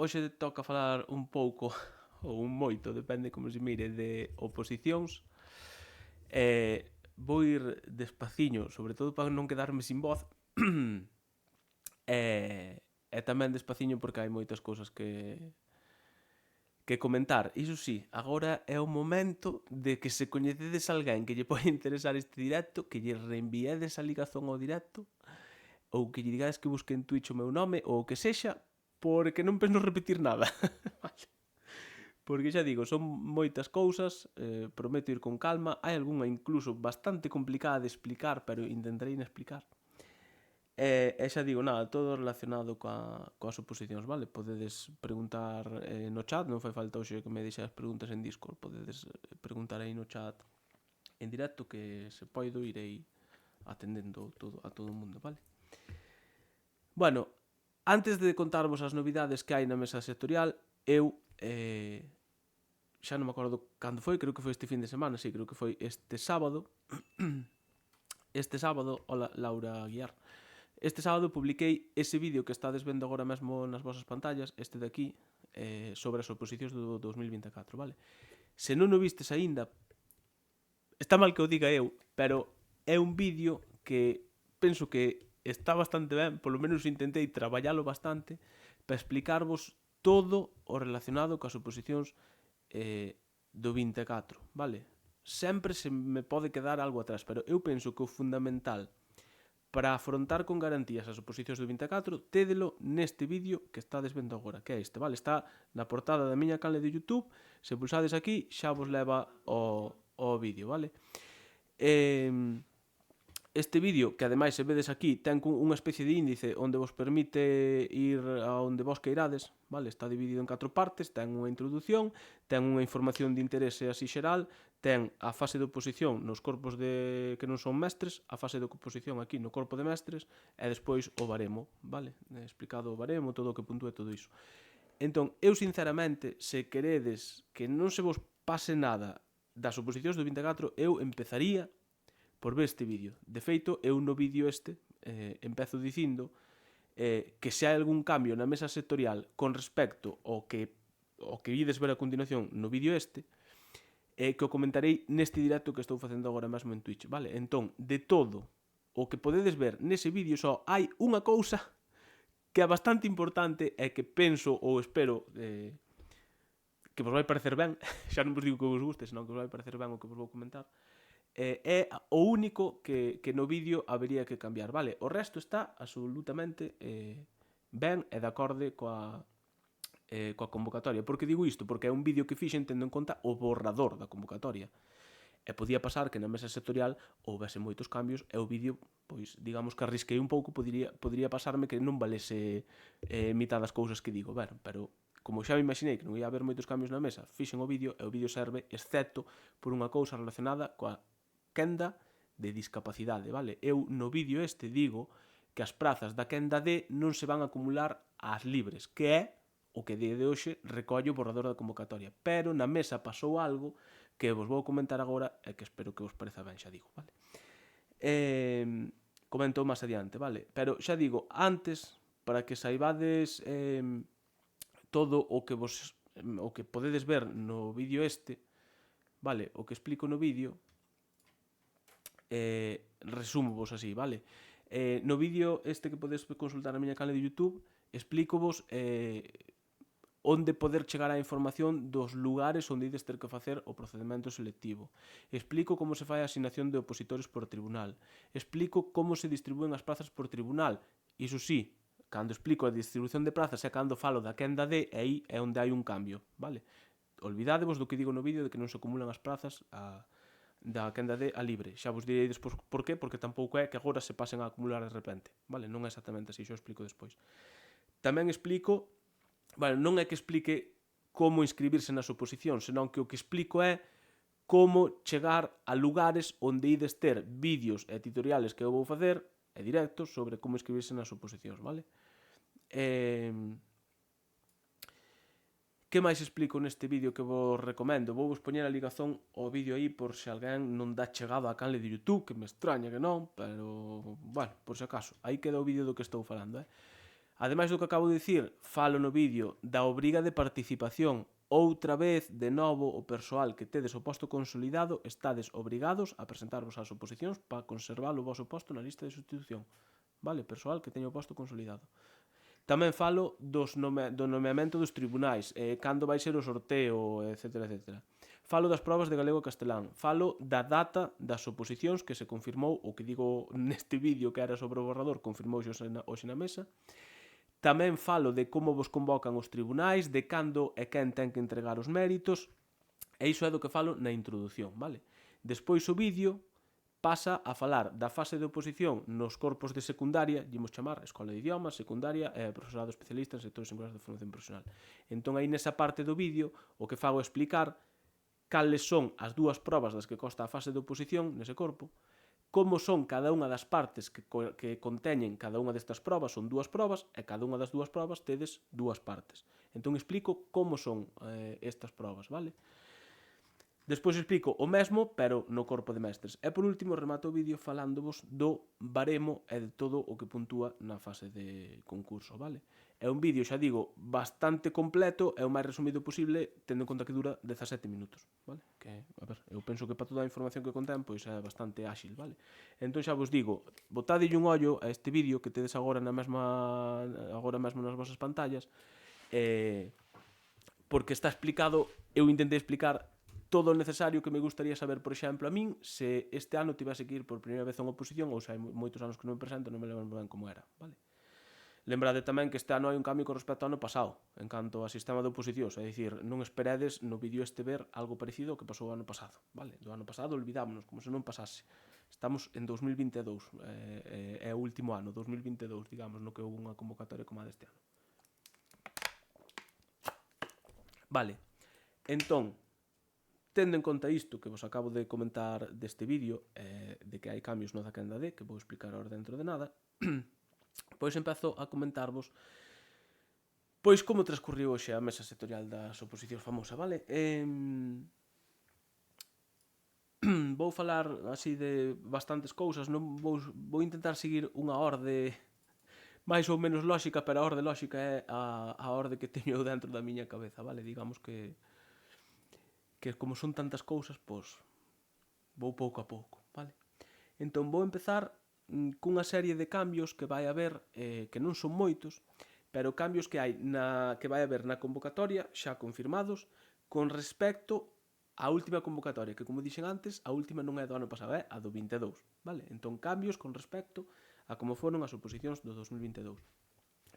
hoxe toca falar un pouco, ou un moito, depende como se mire, de oposicións. Vou ir despaciño, sobre todo para non quedarme sin voz. E tamén despaciño porque hai moitas cousas que comentar. Iso sí, agora é o momento de que se coñecedes alguén que lle pode interesar este directo, que lle reenviades a ligazón ao directo, ou que lle digades que busque en Twitch o meu nome, ou o que sexa, porque non penso repetir nada. Vale. Porque xa digo, son moitas cousas, prometo ir con calma, hai algunha incluso bastante complicada de explicar, pero intentarei explicar. E xa digo, nada, todo relacionado coas oposicións, vale? Podedes preguntar no chat, non fai falta hoxe que me deixades preguntas en Discord, podedes preguntar aí no chat en directo que se poido irei atendendo a todo o mundo, vale? Bueno, antes de contarvos as novidades que hai na mesa sectorial, eu xa non me acordo cando foi, creo que foi este fin de semana, sí, creo que foi este sábado. Hola Laura Aguiar. Este sábado publiquei ese vídeo que estades vendo agora mesmo nas vosas pantallas, este de aquí, sobre as oposicións do 2024, vale? Se non o vistes aínda, está mal que o diga eu, pero é un vídeo que penso que está bastante ben, polo menos intentei traballalo bastante para explicarvos todo o relacionado coas oposicións do 24, vale? Sempre se me pode quedar algo atrás, pero eu penso que o fundamental para afrontar con garantías as oposicións do 24, tédelo neste vídeo que estades vendo agora, que é este, vale? Está na portada da miña canle de YouTube, se pulsades aquí xa vos leva ao vídeo, vale? Este vídeo, que ademais se vedes aquí, ten unha especie de índice onde vos permite ir a onde vos queirades, vale? Está dividido en 4 partes, ten unha introdución, ten unha información de interese así xeral, ten a fase de oposición nos corpos que non son mestres, a fase de oposición aquí no corpo de mestres, e despois o baremo, vale? Explicado o baremo, todo o que puntúe todo iso. Entón, eu sinceramente, se queredes que non se vos pase nada das oposicións do 24, eu empezaría por ver este vídeo. De feito, eu no vídeo este empezo dicindo que se hai algún cambio na mesa sectorial con respecto ao que ides ver a continuación no vídeo este, que o comentarei neste directo que estou facendo agora mesmo en Twitch, vale? Entón, de todo o que podedes ver nese vídeo só hai unha cousa que é bastante importante e que penso ou espero que vos vai parecer ben, xa non vos digo que vos guste, senón que vos vai parecer ben o que vos vou comentar, é o único que no vídeo habería que cambiar, vale? O resto está absolutamente ben e de acorde coa convocatoria. Por que digo isto? Porque é un vídeo que fixen tendo en conta o borrador da convocatoria. E podía pasar que na mesa sectorial houvese moitos cambios e o vídeo, pois, digamos que arrisquei un pouco, podría pasarme que non valese mitad das cousas que digo, pero como xa me imaginei que non ia haber moitos cambios na mesa, fixen o vídeo e o vídeo serve excepto por unha cousa relacionada coa quenda de discapacidade, vale? Eu no vídeo este digo que as prazas da quenda D non se van a acumular ás libres, que é o que de hoxe recolle o borrador da convocatoria. Pero na mesa pasou algo que vos vou comentar agora e que espero que vos pareza ben, xa digo, vale? Comento máis adiante, vale? Pero xa digo, antes, para que saibades todo o que podedes ver no vídeo este, vale? O que explico no vídeo, resumo vos así, vale? No vídeo este que podedes consultar na miña canle de YouTube, explico vos onde poder chegar á información dos lugares onde ides ter que facer o procedimento selectivo. Explico como se fai a asignación de opositores por tribunal. Explico como se distribúen as plazas por tribunal. Iso sí, cando explico a distribución de plazas é cando falo da quenda D, e aí é onde hai un cambio, vale? Olvidádevos do que digo no vídeo de que non se acumulan as plazas da quenda D a libre. Xa vos direi despois por qué, porque tampouco é que agora se pasen a acumular de repente, vale? Non é exactamente así, xo explico despois. Tamén explico, vale, non é que explique como inscribirse nas oposicións, senón que o que explico é como chegar a lugares onde ides ter vídeos e tutoriales que eu vou facer e directos sobre como inscribirse nas oposicións, vale? Que máis explico neste vídeo que vos recomendo? Vou vos poñer a ligazón ao vídeo aí por se alguén non dá chegado á canle de YouTube, que me extraña que non, pero, bueno, por se acaso, aí queda o vídeo do que estou falando, Ademais do que acabo de dicir, falo no vídeo da obriga de participación. Outra vez, de novo, o persoal que tedes o posto consolidado estades obrigados a presentarvos ás oposicións para conservar o voso posto na lista de sustitución. Vale? Persoal que teña o posto consolidado. Tamén falo do nomeamento dos tribunais, cando vai ser o sorteo, etc. Falo das probas de galego e castelán. Falo da data das oposicións que se confirmou, o que digo neste vídeo que era sobre o borrador, confirmouse hoxe na mesa. Tamén falo de como vos convocan os tribunais, de cando e quen ten que entregar os méritos, e iso é do que falo na introdución, vale? Despois o vídeo pasa a falar da fase de oposición nos corpos de secundaria, ímos chamar Escola de Idiomas, secundaria e profesorado especialista en sectores singulares de formación profesional. Entón aí nesa parte do vídeo o que fago é explicar cales son as dúas probas das que consta a fase de oposición nese corpo, como son cada unha das partes que conteñen cada unha destas probas, son dúas probas, e cada unha das dúas probas tedes dúas partes. Entón explico como son estas probas, vale? Despois explico o mesmo, pero no corpo de mestres. E por último remato o vídeo falándovos do baremo e de todo o que puntúa na fase de concurso, vale? É un vídeo, xa digo, bastante completo e o máis resumido posible, tendo en conta que dura 17 minutos, vale? Que, a ver, eu penso que para toda a información que contén, pois é bastante áxil, vale? Entón xa vos digo, botadelle un ollo a este vídeo que tedes agora agora mesmo nas vosas pantallas, porque está explicado, eu intentei explicar todo o necesario que me gustaría saber, por exemplo, a min, se este ano tivese que ir por primeira vez a unha oposición, ou se hai moitos anos que non me presento, non me lembro ben como era, vale? Lembrade tamén que este ano hai un cambio con respecto ao ano pasado, en canto a sistema de oposicións, é dicir, non esperedes no vídeo este ver algo parecido ao que pasou o ano pasado, vale? Do ano pasado olvidámonos, como se non pasase. Estamos en 2022, é o último ano, 2022, digamos, no que houve unha convocatoria como a deste ano. Vale, entón, tendo en conta isto que vos acabo de comentar deste vídeo, de que hai cambios no Daquenda D, que vou explicar ahora dentro de nada, pois empezo a comentarvos pois como transcurriu hoxe a mesa sectorial das oposicións famosa, vale? Vou falar así de bastantes cousas, non vou intentar seguir unha orde máis ou menos lóxica, pero a orde lóxica é a orde que teño dentro da miña cabeza, vale? Digamos que como son tantas cousas, pois vou pouco a pouco, vale? Entón vou empezar cunha serie de cambios que vai haber, que non son moitos, pero cambios que hai que vai haber na convocatoria xa confirmados con respecto á última convocatoria, que como dixen antes, a última non é do ano pasado, é a do 22, vale? Entón cambios con respecto a como foron as oposicións do 2022.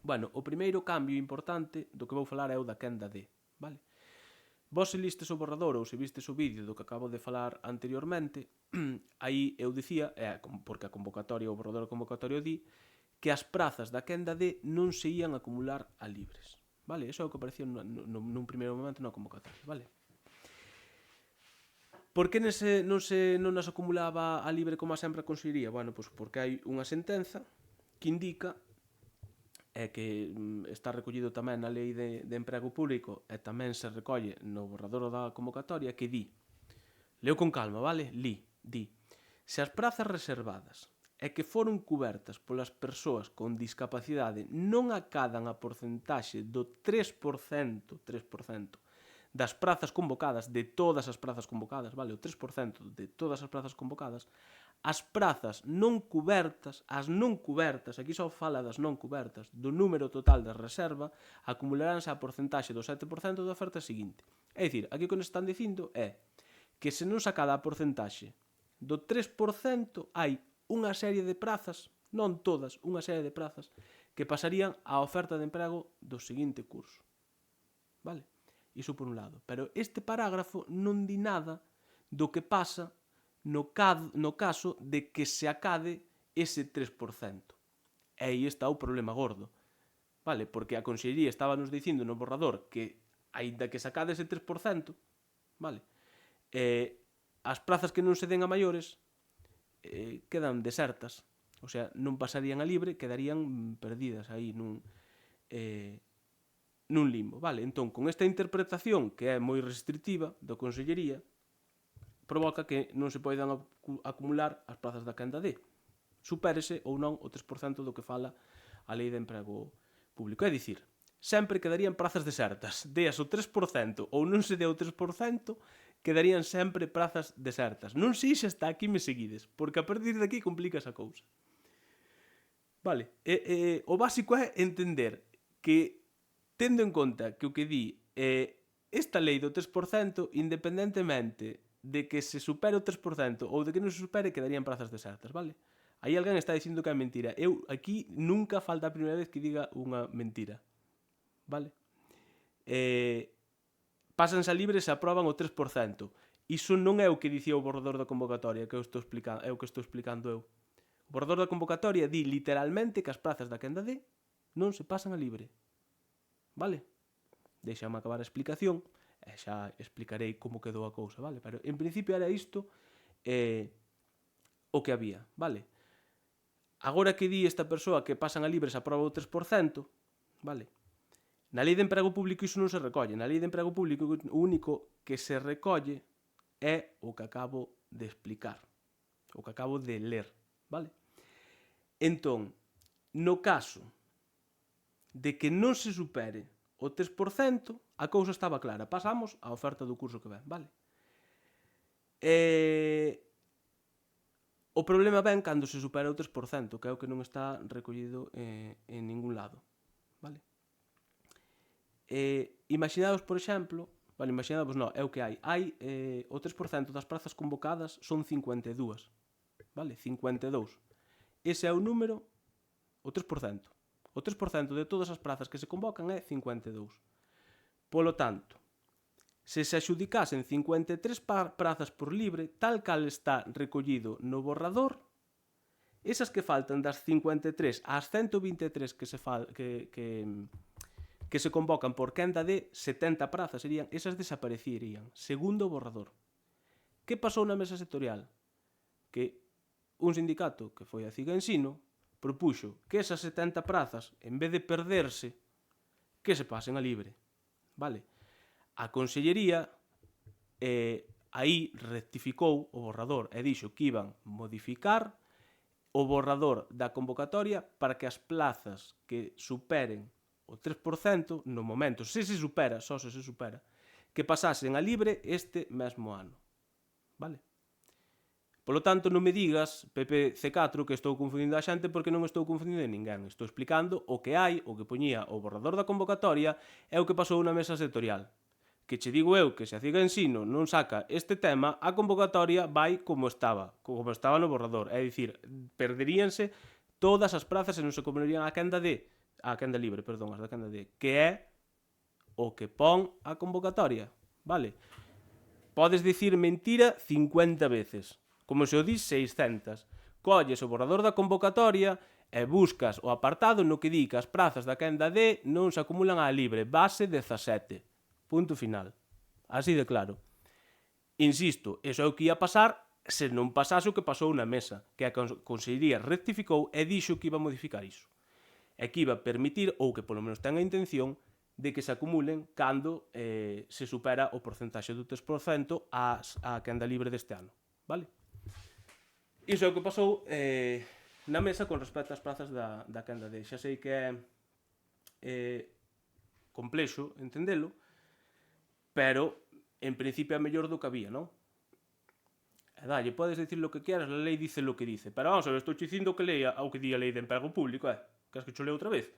Bueno, o primeiro cambio importante do que vou falar é o da quenda D, vale? Vos se listes o borrador ou se vistes o vídeo do que acabo de falar anteriormente, aí eu dicía, porque a convocatoria, o borrador da convocatoria di, que as prazas da quenda D non se ían acumular a libres. Vale? Eso é o que aparecía nun primeiro momento na convocatoria. Vale? Por que non as acumulaba a libre como a sempre a Consellería? Bueno, pois porque hai unha sentenza que indica que está recollido tamén na Lei de Emprego Público e tamén se recolle no borrador da convocatoria que di, leo con calma, vale? Di, se as prazas reservadas e que foron cubertas polas persoas con discapacidade non acadan a porcentaxe do 3% das prazas convocadas, de todas as prazas convocadas, vale? O 3% de todas as prazas convocadas, as prazas non cubertas, aquí só fala das non cubertas, do número total de reserva, acumularánse a porcentaxe do 7% da oferta seguinte. É dicir, aquí o que nos están dicindo é que se non sacada a porcentaxe do 3%, hai unha serie de prazas, non todas, unha serie de prazas, que pasarían á oferta de emprego do seguinte curso. Vale? Iso por un lado. Pero este parágrafo non di nada do que pasa no caso de que se acade ese 3%. E aí está o problema gordo. Vale? Porque a Consellería estaba nos dicindo no borrador que, aínda que se acade ese 3%, vale? As prazas que non se den a maiores quedan desertas. O sea, non pasarían a libre, quedarían perdidas aí nun limbo. Vale? Entón, con esta interpretación que é moi restrictiva da Consellería, provoca que non se poidan acumular as prazas da quenda D. Supérese ou non o 3% do que fala a Lei de Emprego público. É dicir, sempre quedarían prazas desertas. Deas o 3% ou non se dea o 3%, quedarían sempre prazas desertas. Non sei se hasta aquí me seguides, porque a partir de aquí complica esa cousa. Vale, o básico é entender que, tendo en conta que o que di esta lei do 3%, independentemente de que se supere o 3% ou de que non se supere, quedarían prazas desertas, vale? Aí alguén está dicindo que é mentira. Eu aquí nunca falta a primeira vez que diga unha mentira, vale? Pásanse a libre se aproban o 3%. Iso non é o que dicía o borrador da convocatoria, que eu estou explicando, é o que estou explicando eu. O borrador da convocatoria di literalmente que as prazas da quenda D non se pasan a libre. Vale? Deixame acabar a explicación e xa explicarei como quedou a cousa, vale? Pero en principio era isto o que había, vale? Agora que di esta persoa que pasan a libre se aproba o 3%, vale? Na lei de emprego público iso non se recolle. Na lei de emprego público o único que se recolle é o que acabo de explicar, o que acabo de ler, vale? Entón, no caso de que non se supere o 3%, a cousa estaba clara. Pasamos á oferta do curso que ven, vale? O problema ven cando se supera o 3%, que é o que non está recollido en ningún lado, vale? Imaginados, por exemplo, vale, imaginados non, é o que hai. Hai o 3% das prazas convocadas son 52, vale? 52. Ese é o número, o 3%. O 3% de todas as prazas que se convocan é 52. Polo tanto, se se adxudicasen 53 prazas por libre, tal cal está recollido no borrador, esas que faltan das 53 ás 123 que se convocan por quenda de 70 prazas, serían, esas desaparecerían, segundo o borrador. Que pasou na mesa sectorial? Que un sindicato, que foi a CIGA Ensino, propuxo que esas 70 prazas, en vez de perderse, que se pasen a libre. Vale? A Consellería aí rectificou o borrador e dixo que iban modificar o borrador da convocatoria para que as plazas que superen o 3%, no momento, se se supera, só se supera, que pasasen a libre este mesmo ano. Vale? Polo tanto, non me digas, PPC4, que estou confundindo a xente, porque non estou confundindo a ninguén. Estou explicando o que hai, o que poñía o borrador da convocatoria e o que pasou na mesa sectorial. Que che digo eu que se a CIGA Ensino non saca este tema, a convocatoria vai como estaba no borrador. É dicir, perderíanse todas as prazas e non se comerían a quenda libre, as da quenda D, que é o que pon a convocatoria. Vale? Podes dicir mentira 50 veces, como se o dis 600. Colles o borrador da convocatoria e buscas o apartado no que di que as prazas da quenda D non se acumulan á libre, base 17. Punto final. Así de claro. Insisto, iso é o que ia pasar se non pasase o que pasou na mesa, que a Consellería rectificou e dixo que iba a modificar iso. E que iba a permitir, ou que polo menos ten a intención, de que se acumulen cando se supera o porcentaxe do 3% á quenda libre deste ano. Vale? Iso é o que pasou na mesa con respecto ás prazas da quenda D. Xa sei que é complexo entendelo, pero en principio é mellor do que había, non? E dalle, podes dicir lo que quieras, a lei dice lo que dice. Pero vamos a ver, estou dicindo que leia o que di a lei de emprego público, queres que cho lea outra vez?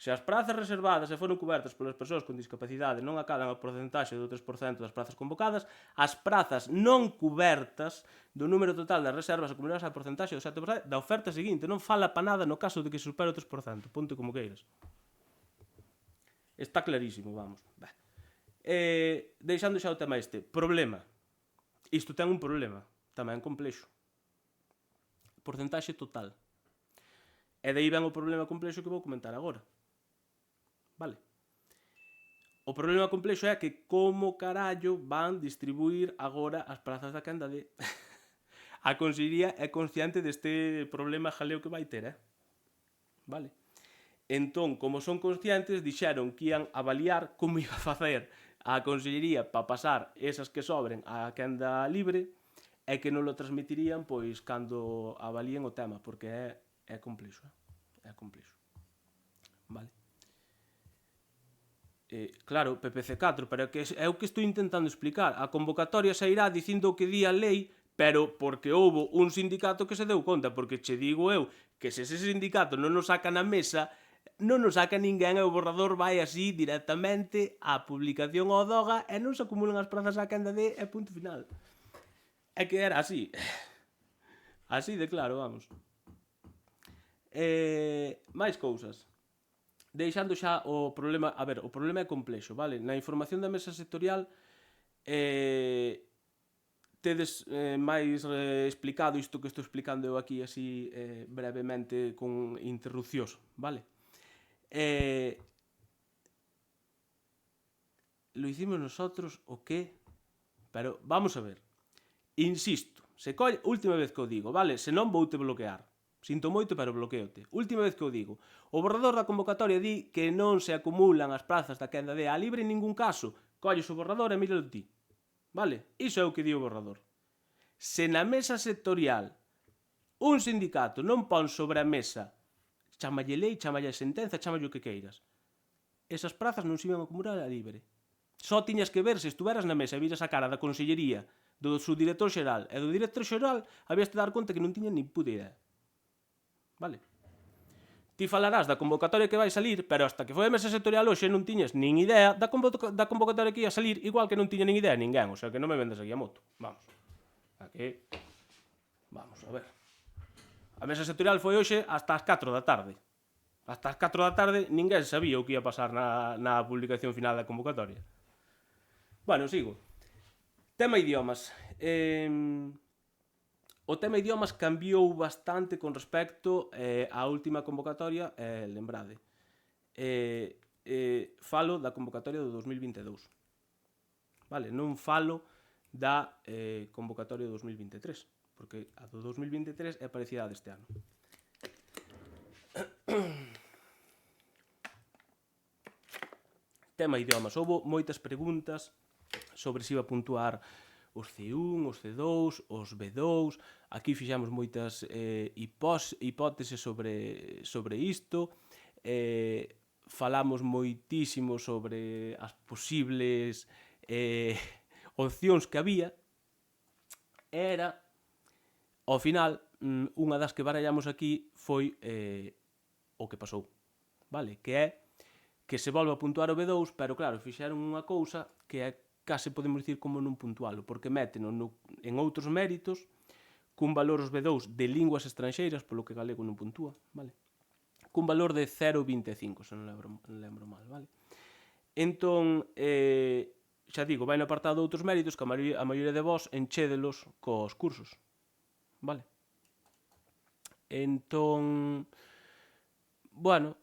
Se as prazas reservadas e foron cobertas polas persoas con discapacidade non acadan ao porcentaxe do 3% das prazas convocadas, as prazas non cobertas do número total das reservas acumuladas ao porcentaxe do 7% da oferta seguinte. Non fala pa nada no caso de que se supere o 3%. Ponte como queiras. Está clarísimo, vamos. Deixando xa o tema este. Problema. Isto ten un problema. Tamén complexo. Porcentaxe total. E daí ven o problema complexo que vou comentar agora. Vale. O problema complexo é que como carallo van distribuir agora as prazas da quenda D. A Consellería é consciente deste problema jaleo que vai ter, Vale. Entón, como son conscientes, dixeron que ian avaliar como iba a facer a Consellería para pasar esas que sobren á quenda libre e que non lo transmitirían pois cando avalíen o tema, porque é complexo, É complexo. Vale. Claro, PPC4, pero é o que estou intentando explicar. A convocatoria sairá dicindo o que di a lei, pero porque houbo un sindicato que se deu conta, porque che digo eu que se ese sindicato non nos saca na mesa, non nos saca ninguén e o borrador vai así directamente á publicación ao DOGA e non se acumulan as prazas á quenda de e punto final. É que era así. Así de claro, vamos. Máis cousas. Deixando xa o problema... A ver, o problema é complexo, vale? Na información da mesa sectorial tedes máis explicado isto que estou explicando eu aquí así brevemente con interrupcións, vale? Lo hicimos nosotros o qué? Pero vamos a ver. Insisto, se colle, última vez que o digo, vale? Se non vou te bloquear. Sinto moito, pero bloqueote. Última vez que o digo. O borrador da convocatoria di que non se acumulan as prazas da quenda de A libre en ningún caso. Colles o borrador e míralo ti. Vale? Iso é o que di o borrador. Se na mesa sectorial un sindicato non pon sobre a mesa, chamalle lei, chamalle sentenza, chamalle o que queiras, esas prazas non se iban a acumular a libre. Só tiñas que ver, se estuveras na mesa e viras a cara da consellería, do subdirector xeral e do director xeral, habías de dar conta que non tiñan nin puta idea. Vale? Ti falarás da convocatoria que vai salir, pero hasta que foi a mesa sectorial hoxe non tiñas nin idea da convocatoria que ia salir, igual que non tiña nin idea ninguén, o sea que non me vendes aquí a moto. Vamos. Aquí. Vamos a ver. A mesa sectorial foi hoxe hasta as 4 da tarde. Hasta as 4 da tarde ninguén sabía o que ia pasar na publicación final da convocatoria. Bueno, sigo. Tema idiomas. O tema idiomas cambiou bastante con respecto á última convocatoria, lembrade. Falo da convocatoria do 2022. Vale, non falo da convocatoria do 2023, porque a do 2023 é parecida a deste ano. Tema idiomas. Houbo moitas preguntas sobre se iba a puntuar os C1, os C2, os B2. Aquí fixamos moitas hipóteses sobre isto. Falamos moitísimo sobre as posibles opcións que había. Era, ao final, unha das que barallamos aquí foi o que pasou, vale? Que é que se volve a puntuar o B2, pero claro, fixeron unha cousa que é case podemos dicir como non puntualo, porque méteno en outros méritos cun valor os B2 de linguas estranxeiras, polo que galego non puntúa, vale? Cun valor de 0,25, se non lembro mal, vale? Entón, xa digo, vai no apartado de outros méritos que a maioría de vós enchédelos cos cursos, vale? Entón, bueno,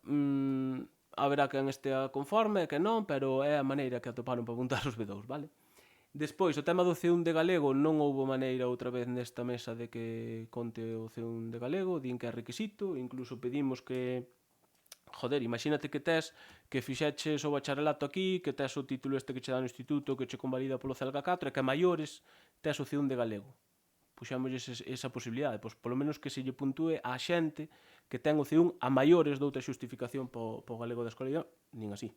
haberá quen estea conforme e que non, pero é a maneira que atoparon para apuntar os B2, vale? Despois, o tema do C1 de galego non houbo maneira outra vez nesta mesa de que conte o C1 de galego, din que é requisito, incluso pedimos que... Joder, imagínate que tes que fixeches o bacharelato aquí, que tes o título este que che dá no instituto, que che convalida polo CLK4 e que a maiores tes o C1 de galego. Puxámosles esa posibilidade, pois polo menos que se lle puntúe á xente que ten o C1 a maiores doutra xustificación po galego da escola, nin así.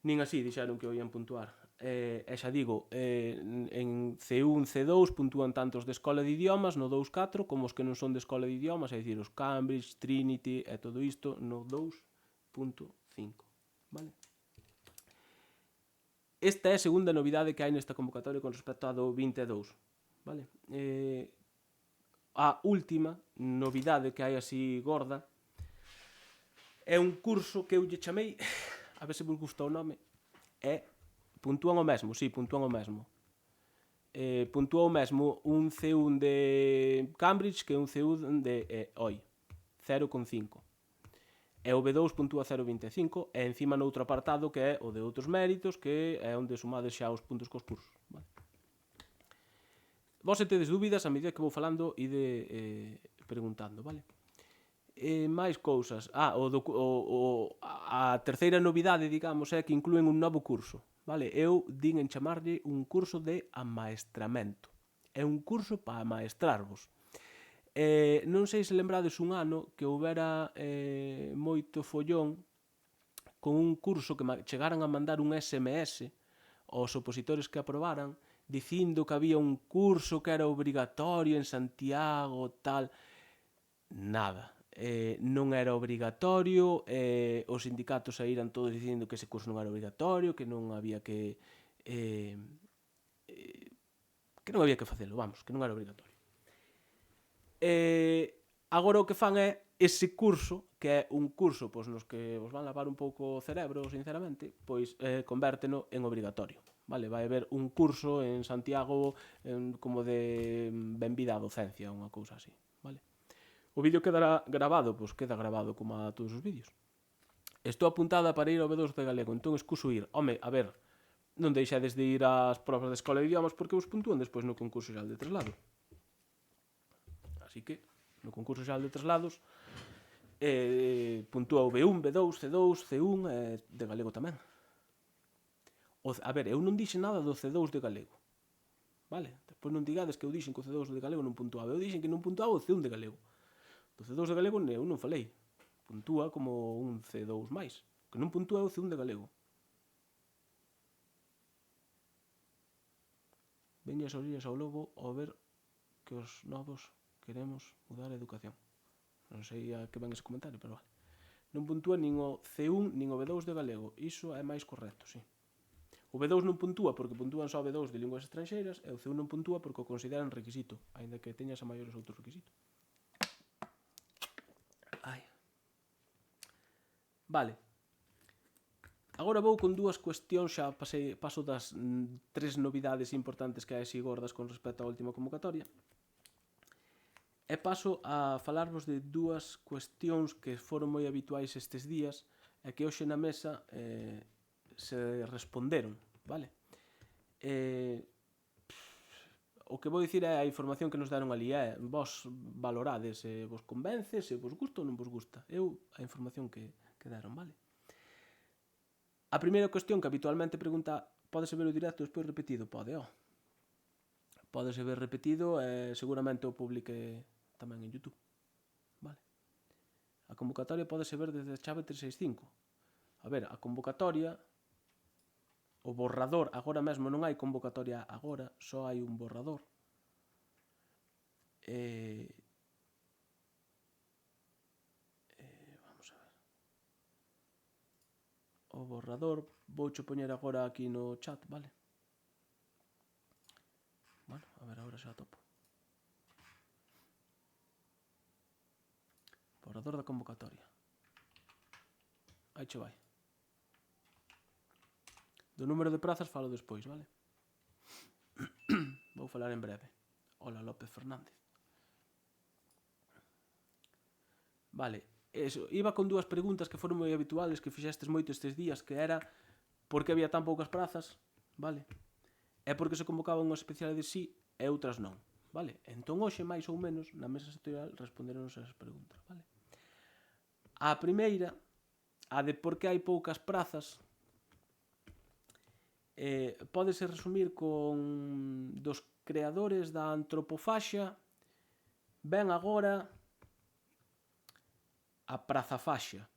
Nin así dixeron que o ian puntuar. E xa digo, en C1, C2 puntúan tanto os de escola de idiomas no 2.4 como os que non son de escola de idiomas, é dicir, os Cambridge, Trinity e todo isto no 2.5, vale? Esta é a segunda novidade que hai nesta convocatoria con respecto á do 22, vale? A última novidade que hai así gorda é un curso que eu lle chamei, a ver se vos gusta o nome, puntúan o mesmo, sí, puntúan o mesmo. Puntúa o mesmo un C1 de Cambridge que un C1 de OI, 0,5. E o B2 puntúa 0,25 e encima noutro apartado que é o de outros méritos, que é onde sumades xa os puntos cos cursos, vale? Vos se tedes dúbidas, a medida que vou falando, ide preguntando, vale? Máis cousas. A terceira novidade, digamos, é que inclúen un novo curso, vale? Eu din en chamarlle un curso de amaestramento. É un curso para amaestrarvos. Non sei se lembrades un ano que houbera moito follón con un curso que chegaran a mandar un SMS aos opositores que aprobaran dicindo que había un curso que era obrigatorio en Santiago, tal. Nada. Non era obrigatorio, os sindicatos saíran todos dicindo que ese curso non era obrigatorio, que non había que non había que facelo, vamos, que non era obrigatorio. Agora o que fan é ese curso, que é un curso pois, nos que vos van lavar un pouco o cerebro, sinceramente, pois convérteno en obrigatorio. Vale, vai haber un curso en Santiago como de benvida á docencia, unha cousa así, vale? O vídeo quedará grabado, pois queda grabado como a todos os vídeos. Estou apuntada para ir ao B2 de galego, entón excuso ir. Home, a ver, non deixedes de ir ás provas de escola de idiomas porque vos puntúan despois no concurso xeral de traslado. Así que, no concurso xeral de traslados, puntúa o B1, B2, C2, C1 e de galego tamén. A ver, eu non dixe nada do C2 de galego. Vale? Despois non digades que eu dixen que o C2 de galego non puntuaba. Eu dixen que non puntuaba o C1 de galego. Do C2 de galego eu non falei. Puntúa como un C2 máis. Que non puntúa o C1 de galego. Veña as orillas ao lobo ao ver que os novos queremos mudar a educación. Non sei a que ven ese comentario, pero vale. Non puntúa nin o C1 nin o B2 de galego. Iso é máis correcto, sí. O B2 non puntúa porque puntúan só B2 de linguas estranxeiras e o C1 non puntúa porque o consideran requisito, aínda que teñas a maiores outros requisitos. Ai. Vale. Agora vou con dúas cuestións, xa paso das tres novidades importantes que hai así gordas con respecto á última convocatoria. E paso a falarvos de dúas cuestións que foron moi habituais estes días e que hoxe na mesa se responderon, vale? O que vou dicir é a información que nos deron ali, vos valorades se vos convence, se vos gusta ou non vos gusta. Eu, a información que deron, vale? A primeira cuestión que habitualmente pregunta, pódese ver o directo despois repetido? Pode, Pódese ver repetido e seguramente o publique tamén en YouTube, vale? A convocatoria pódese ver desde a chave 365. A ver, a convocatoria, o borrador, agora mesmo non hai convocatoria agora, só hai un borrador. Vamos a ver. O borrador, voucho poñer agora aquí no chat, vale? Bueno, a ver, agora xa topo. Borrador da convocatoria. Aí che vai. Do número de prazas falo despois, vale? Vou falar en breve. Hola, López Fernández. Vale, eso, iba con dúas preguntas que foron moi habituales que fixestes moito estes días, que era por que había tan poucas prazas, vale? É porque se convocaba unha especialidade sí e outras non, vale? Entón hoxe, máis ou menos, na mesa sectorial responderonos esas preguntas, vale? A primeira, a de por que hai poucas prazas, pódese resumir con dos creadores da antropofaxia ven agora a prazafaxia,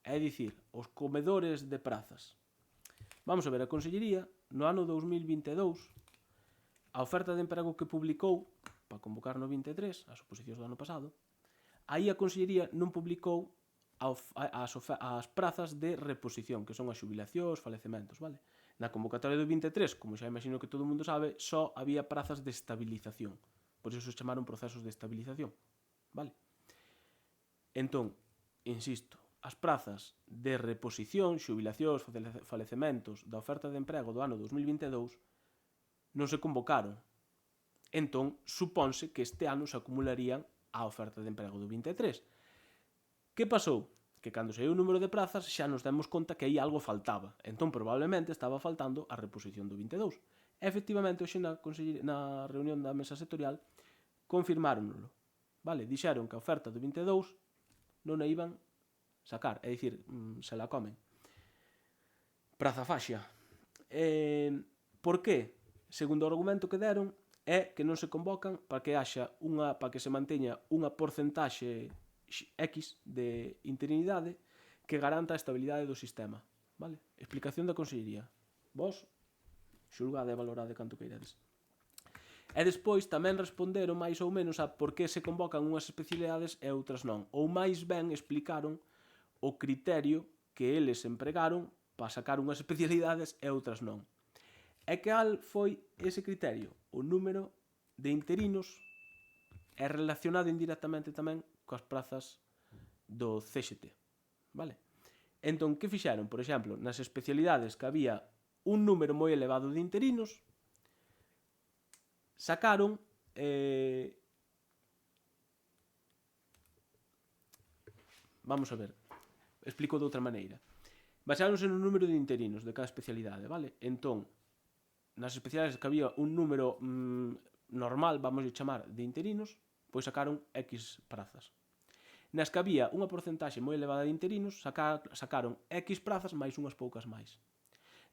é dicir, os comedores de prazas. Vamos a ver, a Consellería no ano 2022 a oferta de emprego que publicou para convocar no 23, as oposicións do ano pasado, aí a Consellería non publicou as prazas de reposición, que son as xubilacións, falecementos, vale? Na convocatoria do 23, como xa imagino que todo o mundo sabe, só había prazas de estabilización. Por iso se chamaron procesos de estabilización, vale? Entón, insisto, as prazas de reposición, xubilacións, falecementos da oferta de emprego do ano 2022 non se convocaron. Entón, supónse que este ano se acumularían á oferta de emprego do 23. Que pasou? Que cando saiu o número de prazas xa nos demos conta que aí algo faltaba. Entón, probablemente, estaba faltando a reposición do 22. E, efectivamente, hoxe na reunión da mesa sectorial confirmáronlo. Vale? Dixeron que a oferta do 22 non a iban sacar, é dicir, se la comen. Prazafaxia. Por que? Segundo o argumento que deron, é que non se convocan para que se manteña unha porcentaxe X de interinidade que garanta a estabilidade do sistema. Vale? Explicación da Consellería. Vos xulgade e valorade canto queirades. E despois tamén responderon máis ou menos a por que se convocan unhas especialidades e outras non. Ou máis ben explicaron o criterio que eles empregaron para sacar unhas especialidades e outras non. E cal foi ese criterio? O número de interinos é relacionado indirectamente tamén coas prazas do CXT. Vale? Entón, que fixeron? Por exemplo, nas especialidades que había un número moi elevado de interinos, sacaron vamos a ver, explico de outra maneira. Basáronse no número de interinos de cada especialidade, vale? Entón, nas especialidades que había un número normal, vamos a chamar, de interinos, pois sacaron X prazas. Nas que había unha porcentaxe moi elevada de interinos, sacaron X prazas máis unhas poucas máis.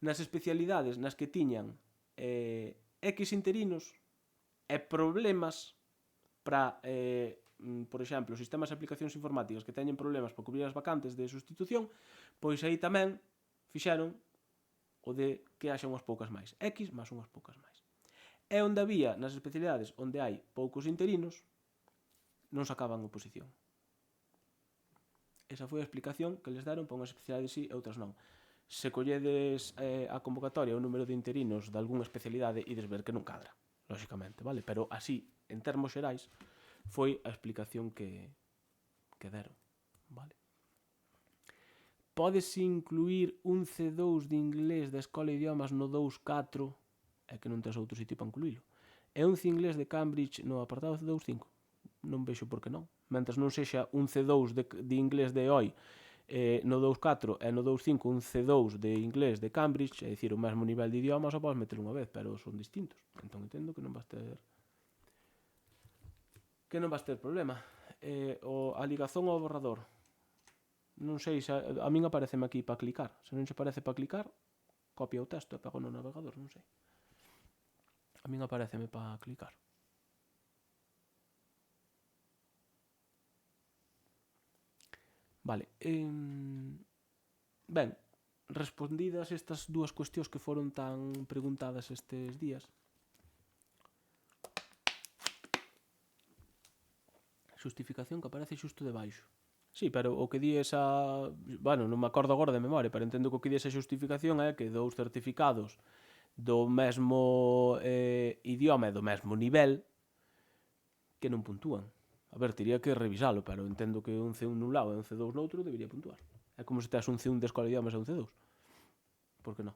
Nas especialidades nas que tiñan X interinos e problemas para, por exemplo, sistemas e aplicacións informáticas que teñen problemas para cubrir as vacantes de sustitución, pois aí tamén fixeron o de que haxa unhas poucas máis. X máis unhas poucas máis. E onde había, nas especialidades onde hai poucos interinos, non sacaban oposición. Esa foi a explicación que les deron para unhas especialidades sí e outras non. Se colledes a convocatoria o número de interinos de algunha especialidade, ides ver que non cadra, lóxicamente, vale? Pero así, en termos xerais, foi a explicación que deron, vale? Pódese incluir un C2 de inglés da Escola de Idiomas no 2.4, é que non tes outro sitio para incluílo, e un C inglés de Cambridge no apartado C2.5. Non vexo por que non. Mentres non sexa un C2 de inglés de OI no 2.4 e no 2.5 un C2 de inglés de Cambridge, é dicir, o mesmo nivel de idioma, só podes meter unha vez, pero son distintos. Entón entendo que non vas ter problema. A ligazón ao borrador, non sei, a min apareceme aquí para clicar. Se non se parece para clicar, copia o texto e pego no navegador, non sei. A min apareceme para clicar. Vale. Ben, respondidas estas dúas cuestións que foron tan preguntadas estes días, xustificación que aparece xusto debaixo. Sí, pero o que di esa... Bueno, non me acordo agora de memoria, pero entendo que o que di esa xustificación é que dous certificados do mesmo idioma e do mesmo nivel que non puntúan. A ver, teria que revisalo, pero entendo que un C1 nun lado e un C2 noutro debería puntuar. É como se tes un C1 de Escola de Idiomas e un C2. Por que non?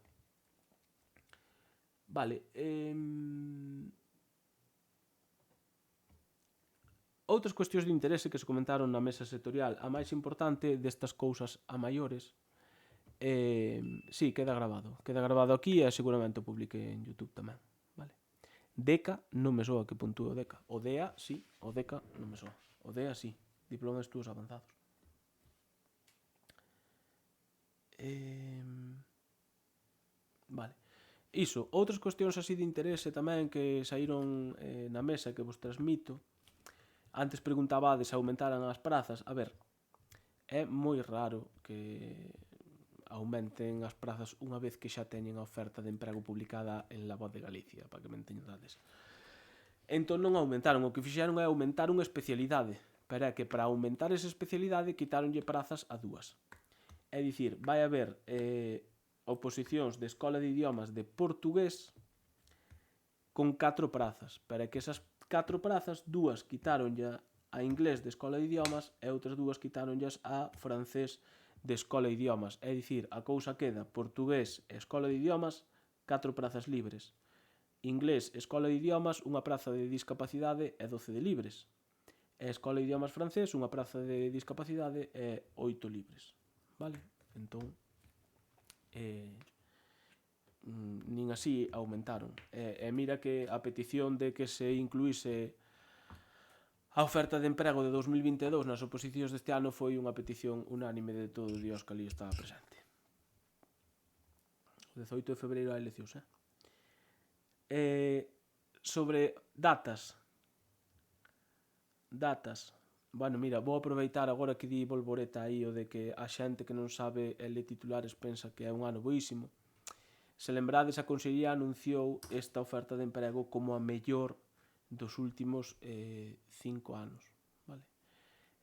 Vale. Outras cuestións de interese que se comentaron na mesa sectorial. A máis importante destas cousas a maiores. Sí, queda grabado. Queda grabado aquí e seguramente o publique en YouTube tamén. Vale. DECA non me soa que puntúe o DECA. O DEA, sí. O DECA non me soa. O DEA, sí. Diploma de Estudos Avanzados. Vale. Iso. Outras cuestións así de interese tamén que saíron na mesa que vos transmito. Antes preguntabades se aumentaran as prazas. A ver, é moi raro que aumenten as prazas unha vez que xa teñen a oferta de emprego publicada en La Voz de Galicia, para que me enteñades. Entón non aumentaron, o que fixeron é aumentar unha especialidade, pero é que para aumentar esa especialidade quitaronlle prazas a dúas. É dicir, vai haber oposicións de Escola de Idiomas de portugués con 4 prazas, pero é que esas 4 prazas, dúas quitaronlle a inglés de Escola de Idiomas e outras dúas quitaronllas a francés de Escola de Idiomas. É dicir, a cousa queda portugués e Escola de Idiomas, 4 prazas libres. Inglés, Escola de Idiomas, unha praza de discapacidade e 12 de libres. E Escola de Idiomas francés, unha praza de discapacidade e 8 libres. Vale? Entón, nin así aumentaron. E mira que a petición de que se incluíse a oferta de emprego de 2022 nas oposicións deste ano foi unha petición unánime de todos os días que ali estaba presente. O 18 de febreiro hai eleccións, sobre datas. Bueno, mira, vou aproveitar agora que di Volvoreta aí o de que a xente que non sabe ler titulares pensa que é un ano boísimo. Se lembrades, a Consellería anunciou esta oferta de emprego como a mellor dos últimos 5 anos. Vale?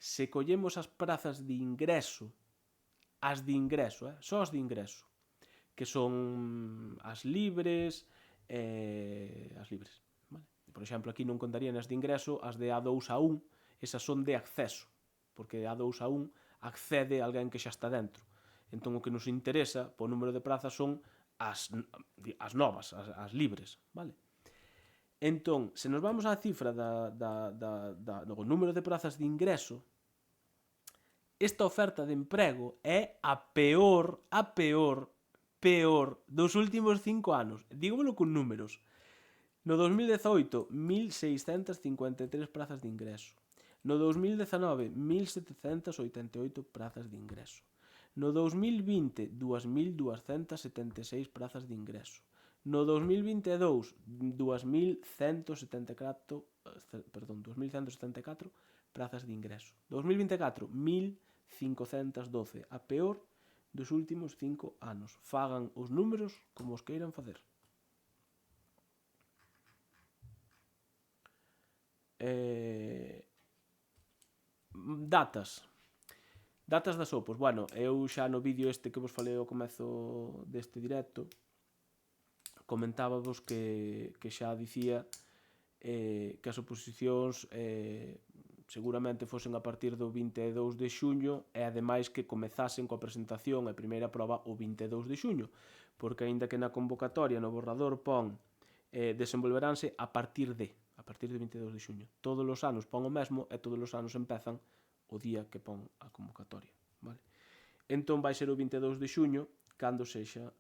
Se collemos as prazas de ingreso, só as de ingreso, que son as libres, vale? Por exemplo, aquí non contarían as de ingreso, as de A2 a 1, esas son de acceso, porque A2 a 1 accede a alguén que xa está dentro. Entón o que nos interesa, po número de prazas, son as novas, as libres, vale? Entón, se nos vamos á cifra do número de prazas de ingreso, esta oferta de emprego é a peor dos últimos 5 anos. Dígomelo con números. No 2018, 1.653 prazas de ingreso. No 2019, 1.788 prazas de ingreso. No 2020, 2.276 prazas de ingreso. No 2022, 2.174 prazas de ingreso. 2024, 1.512, a peor dos últimos 5 anos. Fagan os números como os queiran facer. Datas das opos. Bueno, eu xa no vídeo este que vos falei ao comezo deste directo comentábamos que xa dicía que as oposicións seguramente fosen a partir do 22 de xuño e ademais que comezasen coa presentación e primeira proba o 22 de xuño, porque aínda que na convocatoria no borrador pon desenvolveránse a partir do 22 de xuño. Todos os anos pon o mesmo e todos os anos empezan o día que pon a convocatoria, vale? Entón vai ser o 22 de xuño cando sexa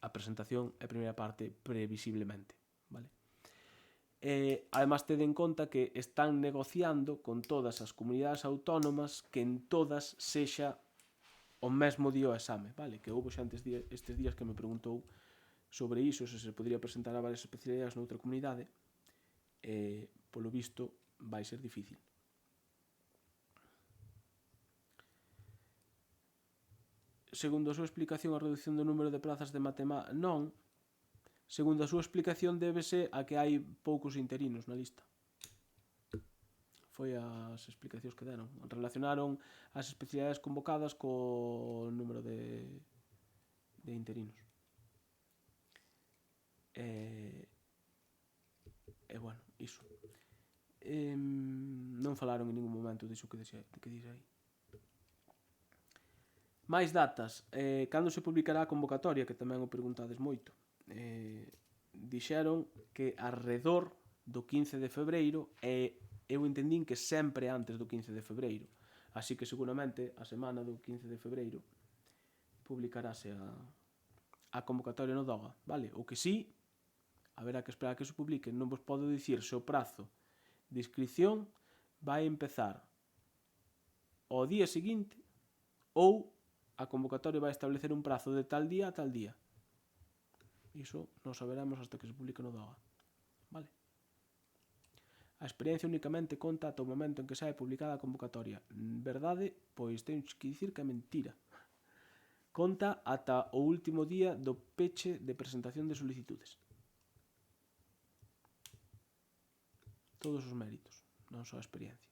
a presentación e a primeira parte previsiblemente, vale? Además, tede en conta que están negociando con todas as comunidades autónomas que en todas sexa o mesmo día o exame, vale? Que houve xa estes días que me preguntou sobre iso, se podría presentar a varias especialidades noutra comunidade. Polo visto, vai ser difícil. Segundo a súa explicación, a reducción do número de plazas de matemáticas non. Segundo a súa explicación, débese a que hai poucos interinos na lista. Foi as explicacións que deron. Relacionaron as especialidades convocadas co número de interinos. Bueno, iso. Non falaron en ningún momento diso que dixe aí. Máis datas. Cando se publicará a convocatoria, que tamén o preguntades moito. Dixeron que arredor do 15 de febreiro e eu entendín que sempre antes do 15 de febreiro. Así que seguramente a semana do 15 de febreiro publicarase a convocatoria no DOGA, vale? O que sí, haberá que esperar que se publique. Non vos podo dicir se o prazo de inscripción vai empezar ao día seguinte ou a convocatoria vai establecer un prazo de tal día a tal día. Iso non saberemos hasta que se publique no DOGA, vale? A experiencia únicamente conta ata o momento en que sae publicada a convocatoria. Verdade? Pois teño que dicir que é mentira. Conta ata o último día do peche de presentación de solicitudes. Todos os méritos, non só a experiencia.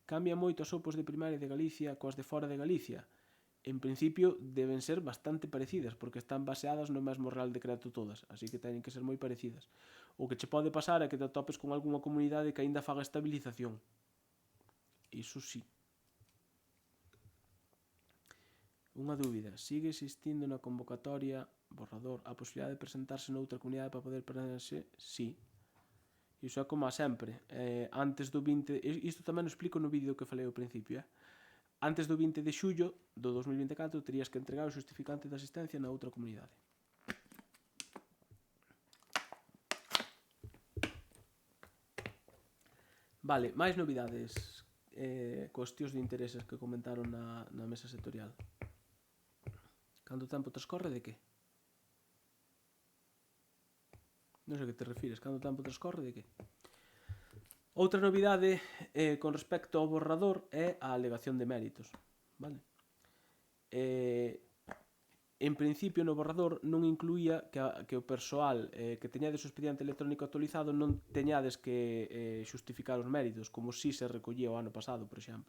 Cambia moito as opos de primaria de Galicia coas de fora de Galicia. En principio deben ser bastante parecidas porque están baseadas no mesmo Real Decreto todas, así que teñen que ser moi parecidas. O que che pode pasar é que te atopes con algunha comunidade que aínda faga estabilización. Iso sí. Unha dúbida. Sigue existindo na convocatoria borrador a posibilidade de presentarse noutra comunidade para poder presentarse? Sí. Iso é como a sempre. Antes do 20... Isto tamén o explico no vídeo que falei ao principio, Antes do 20 de xullo do 2024 terías que entregar o justificante de asistencia na outra comunidade. Vale, máis novidades, cuestións de intereses que comentaron na mesa sectorial. Canto tempo transcorre de que? Non sei a que te refires. Canto tempo transcorre de que? Outra novidade con respecto ao borrador é a alegación de méritos, vale? En principio no borrador non incluía que o persoal que teñades o expediente electrónico actualizado non teñades que xustificar os méritos, como si se recollía o ano pasado, por exemplo.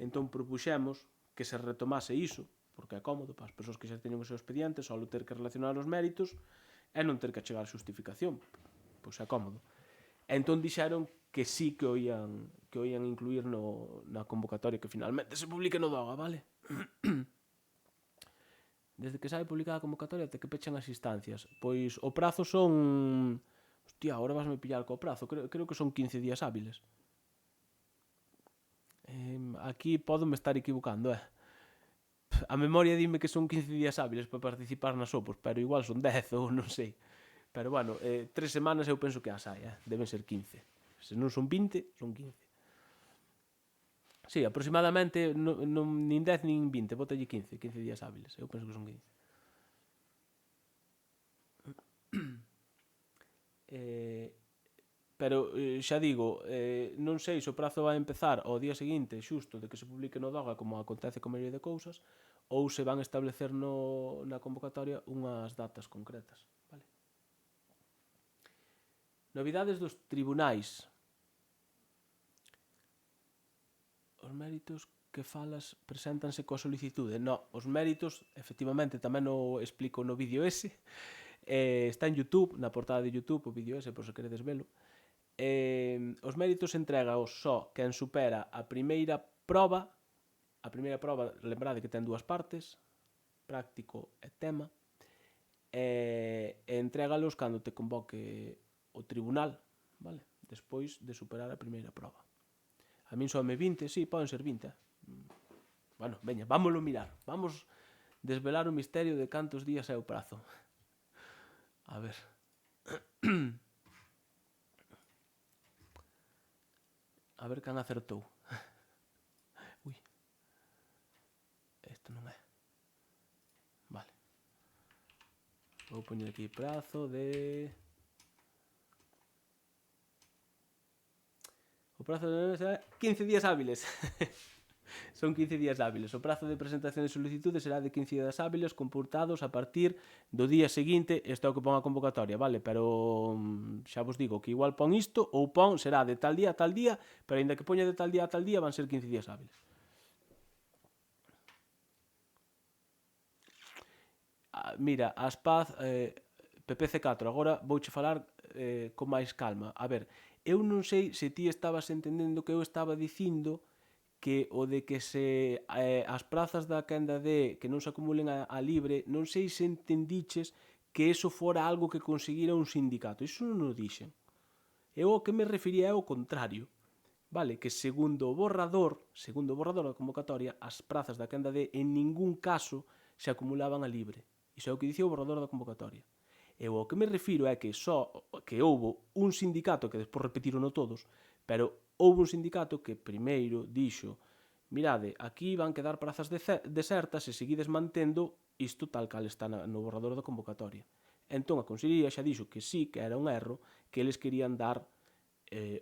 Entón propuxemos que se retomase iso, porque é cómodo para as persoas que xa teñen o seu expediente, só ter que relacionar os méritos e non ter que achegar a xustificación. Pois é cómodo. Entón dixeron que sí que o ian incluir na convocatoria que finalmente se publique no DOGA, vale? Desde que sabe publicada a convocatoria até que pechan as instancias. Pois o prazo son... Hostia, agora vasme pillar co prazo. Creo que son 15 días hábiles. Aquí podo me estar equivocando, A memoria dime que son 15 días hábiles para participar nas opos, pero igual son 10 ou non sei. Pero bueno, 3 semanas eu penso que as hai, deben ser 15. Se non son 20, son 15. Sí, aproximadamente nin 10 nin 20, botalle 15 días hábiles, eu penso que son 15. Pero xa digo, non sei se o prazo vai empezar ao día seguinte xusto de que se publique no DOGA como acontece con maioría de cousas ou se van establecer na convocatoria unhas datas concretas, vale? Novidades dos tribunais. Os méritos que falas preséntanse coa solicitude. No, os méritos, efectivamente, tamén o explico no vídeo ese. Está en YouTube, na portada de YouTube, o vídeo ese, por se queredes velo. Os méritos entregaos só quen supera a primeira proba. A primeira proba, lembrade que ten dúas partes, práctico e tema, e entrégalos cando te convoque o tribunal, vale? Despois de superar a primeira proba. A min soame 20, sí, poden ser 20. Bueno, veña, vámoslo mirar. Vamos desvelar o misterio de cantos días é o prazo. A ver... A ver quen acertou. Ui. Isto non é. Vale. Vou poñer aquí prazo de... O prazo de 15 días hábiles. Son 15 días hábiles. O prazo de presentación de solicitude será de 15 días hábiles computados a partir do día seguinte. Isto é o que pon a convocatoria, vale? Pero xa vos digo que igual pon isto ou pon será de tal día a tal día, pero ainda que poña de tal día a tal día van ser 15 días hábiles. Mira, Aspaz, PPC4, agora vouche falar con máis calma. A ver, eu non sei se ti estabas entendendo que eu estaba dicindo que o de que se as prazas da quenda de que non se acumulen a libre, non sei se entendiches que eso fora algo que conseguira un sindicato. Iso non o dixen. Eu o que me refería é o contrario. Vale, que segundo o borrador da convocatoria, as prazas da quenda de en ningún caso se acumulaban a libre. Iso é o que dicía o borrador da convocatoria. Eu o que me refiro é que só que houbo un sindicato, que despois repetirono todos, pero houve un sindicato que primeiro dixo: mirade, aquí van quedar prazas desertas e seguides mantendo isto tal cal está no borrador da convocatoria. Entón a Consellería xa dixo que sí, que era un erro, que eles querían dar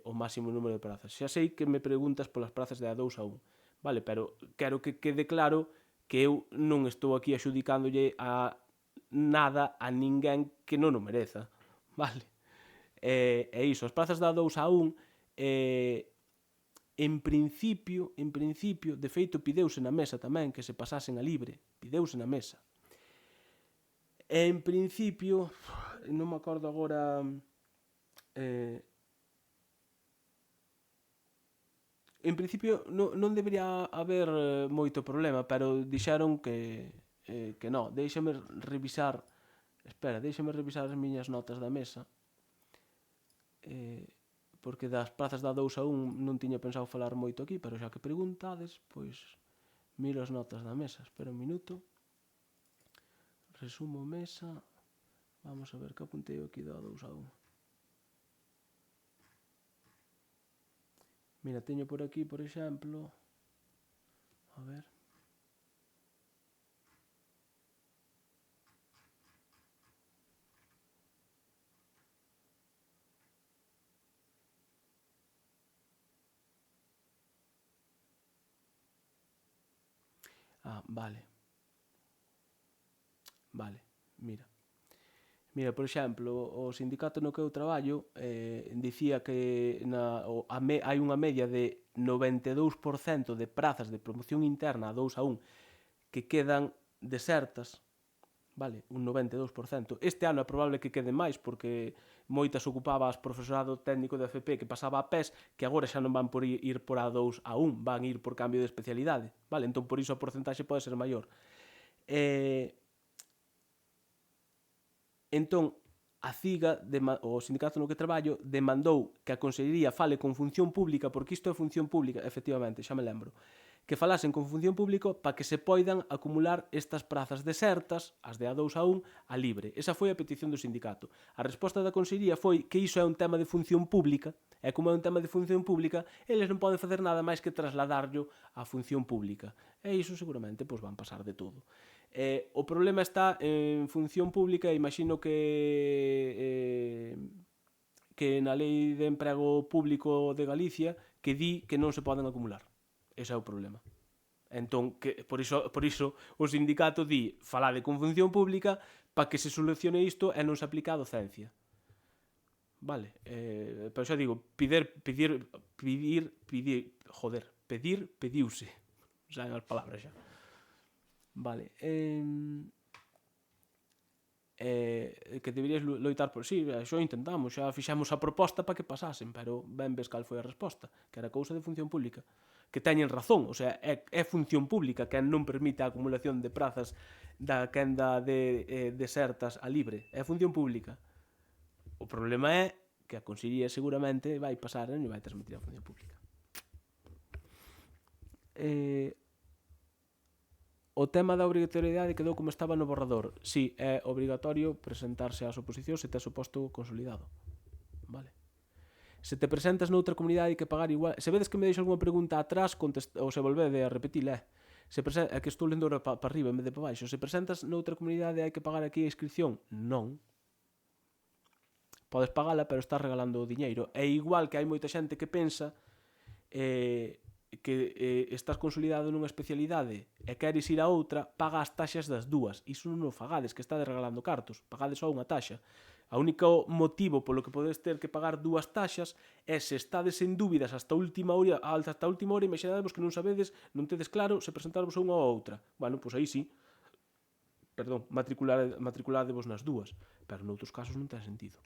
o máximo número de prazas. Xa sei que me preguntas polas prazas de A2 a 1, vale, pero quero que quede claro que eu non estou aquí axudicándolle a nada a ninguén que non o mereza, vale? E iso, as prazas da 2 a 1 en principio, de feito pideuse na mesa tamén que se pasasen a libre, pideuse na mesa. E en principio, non me acordo agora, en principio non debería haber moito problema, pero dixeron que non. Déixame revisar as miñas notas da mesa, porque das prazas da 2 a 1 non tiña pensado falar moito aquí, pero xa que preguntades, pois miro as notas da mesa. Espera un minuto. Resumo mesa. Vamos a ver que apuntei aquí da 2 a 1. Mira, teño por aquí, por exemplo, a ver. Vale. Vale, mira. Mira, por exemplo, o sindicato no que eu traballo dicía que hai unha media de 92% de prazas de promoción interna a 2-1 que quedan desertas, vale, un 92%. Este ano é probable que queden máis porque moitas ocupaba as profesorado técnico de FP que pasaba a PES que agora xa non van por ir por A2-1, van ir por cambio de especialidade, vale, entón por iso a porcentaxe pode ser maior. Entón, a CIGA, o sindicato no que traballo, demandou que a Consellería fale con Función Pública, porque isto é Función Pública, efectivamente, xa me lembro, que falasen con Función Pública para que se poidan acumular estas prazas desertas, as de A2-1, a libre. Esa foi a petición do sindicato. A resposta da Consellería foi que iso é un tema de función pública, e como é un tema de función pública, eles non poden facer nada máis que trasladarlo á función pública. E iso seguramente pois, van pasar de todo. O problema está en función pública, imagino que na Lei de Emprego Público de Galicia que di que non se poden acumular. Ese é o problema. Entón, por iso o sindicato di falade con función pública para que se solucione isto e non se aplica a docencia. Vale, pero xa digo, pediuse. Xa en as palabras xa. Vale, que deberías loitar por si, xo intentamos, xa fixemos a proposta para que pasasen, pero ben ves cal foi a resposta, que era cousa de función pública, que teñen razón, o sea, é función pública que non permite a acumulación de prazas da quenda de desertas a libre, é función pública. O problema é que a Consellería seguramente vai pasar e non vai transmitir a función pública. O tema da obrigatoriedade quedou como estaba no borrador. Si, é obrigatorio presentarse ás oposicións se tes o posto consolidado. Vale. Se te presentas noutra comunidade hai que pagar igual. Se vedes que me deixo algunha pregunta atrás, ou se volvede a repetir, é que estou lendo para arriba en vez de para baixo. Se presentas noutra comunidade hai que pagar aquí a inscripción? Non. Podes pagala, pero estás regalando o diñeiro. É igual que hai moita xente que pensa que estás consolidado nunha especialidade e queres ir a outra, paga as taxas das dúas. Iso non o fagades, que estades regalando cartos. Pagades só unha taxa. O único motivo polo que podes ter que pagar dúas taxas é se estades en dúbidas hasta a última hora, imaginadevos que non sabedes, non tedes claro se presentarvos a unha ou a outra. Bueno, pois aí sí. Perdón, matriculadevos nas dúas. Pero noutros casos non ten sentido.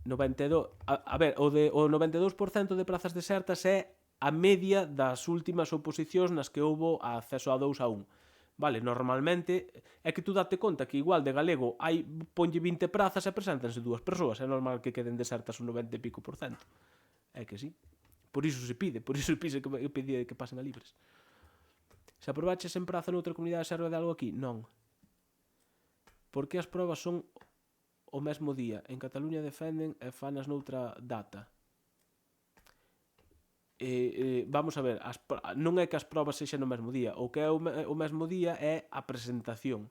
92, a ver, o 92% de prazas desertas é a media das últimas oposicións nas que houbo acceso a 2-1. Vale, normalmente é que tú date conta que igual de galego hai ponlle 20 prazas e preséntanse dúas persoas, é normal que queden desertas un 90 e pico %. É que sí. Por iso se pide, por iso pide que pasen a libres. Se aprobaches en praza noutra comunidade serve de algo aquí? Non. Porque as probas son o mesmo día. En Cataluña defenden e fanas noutra data. Vamos a ver, non é que as probas sexan no mesmo día. O que é o mesmo día é a presentación.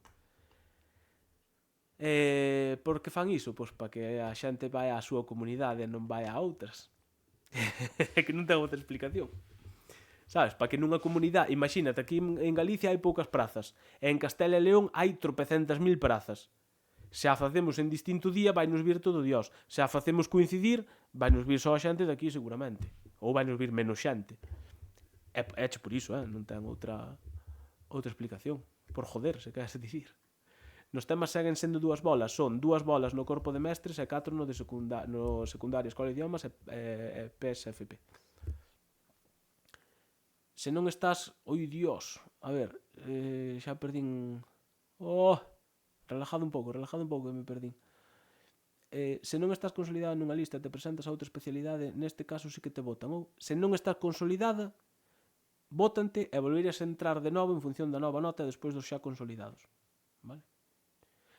Por que fan iso? Pois para que a xente vai á súa comunidade e non vai a outras. É que non ten outra explicación. Sabes? Para que nunha comunidade, imagínate, aquí en Galicia hai poucas prazas e en Castela e León hai tropecentas mil prazas. Se a facemos en distinto día, vai nos vir todo Dios. Se a facemos coincidir, vai nos vir só a xente daqui seguramente. Ou vai nos vir menos xente. É hecho por iso, non ten outra explicación. Por joder, se queres dicir. Nos temas seguen sendo dúas bolas. Son 2 bolas no corpo de mestres e 4 no secundaria, escola de idiomas e PSFP. Se non estás... Oi, Dios. A ver, xa perdín... Relajado un pouco, que me perdín. Se non estás consolidada nunha lista e te presentas a outra especialidade, neste caso sí que te votan. Ou, se non estás consolidada, vótante e volverías a entrar de novo en función da nova nota despois dos xa consolidados. Vale?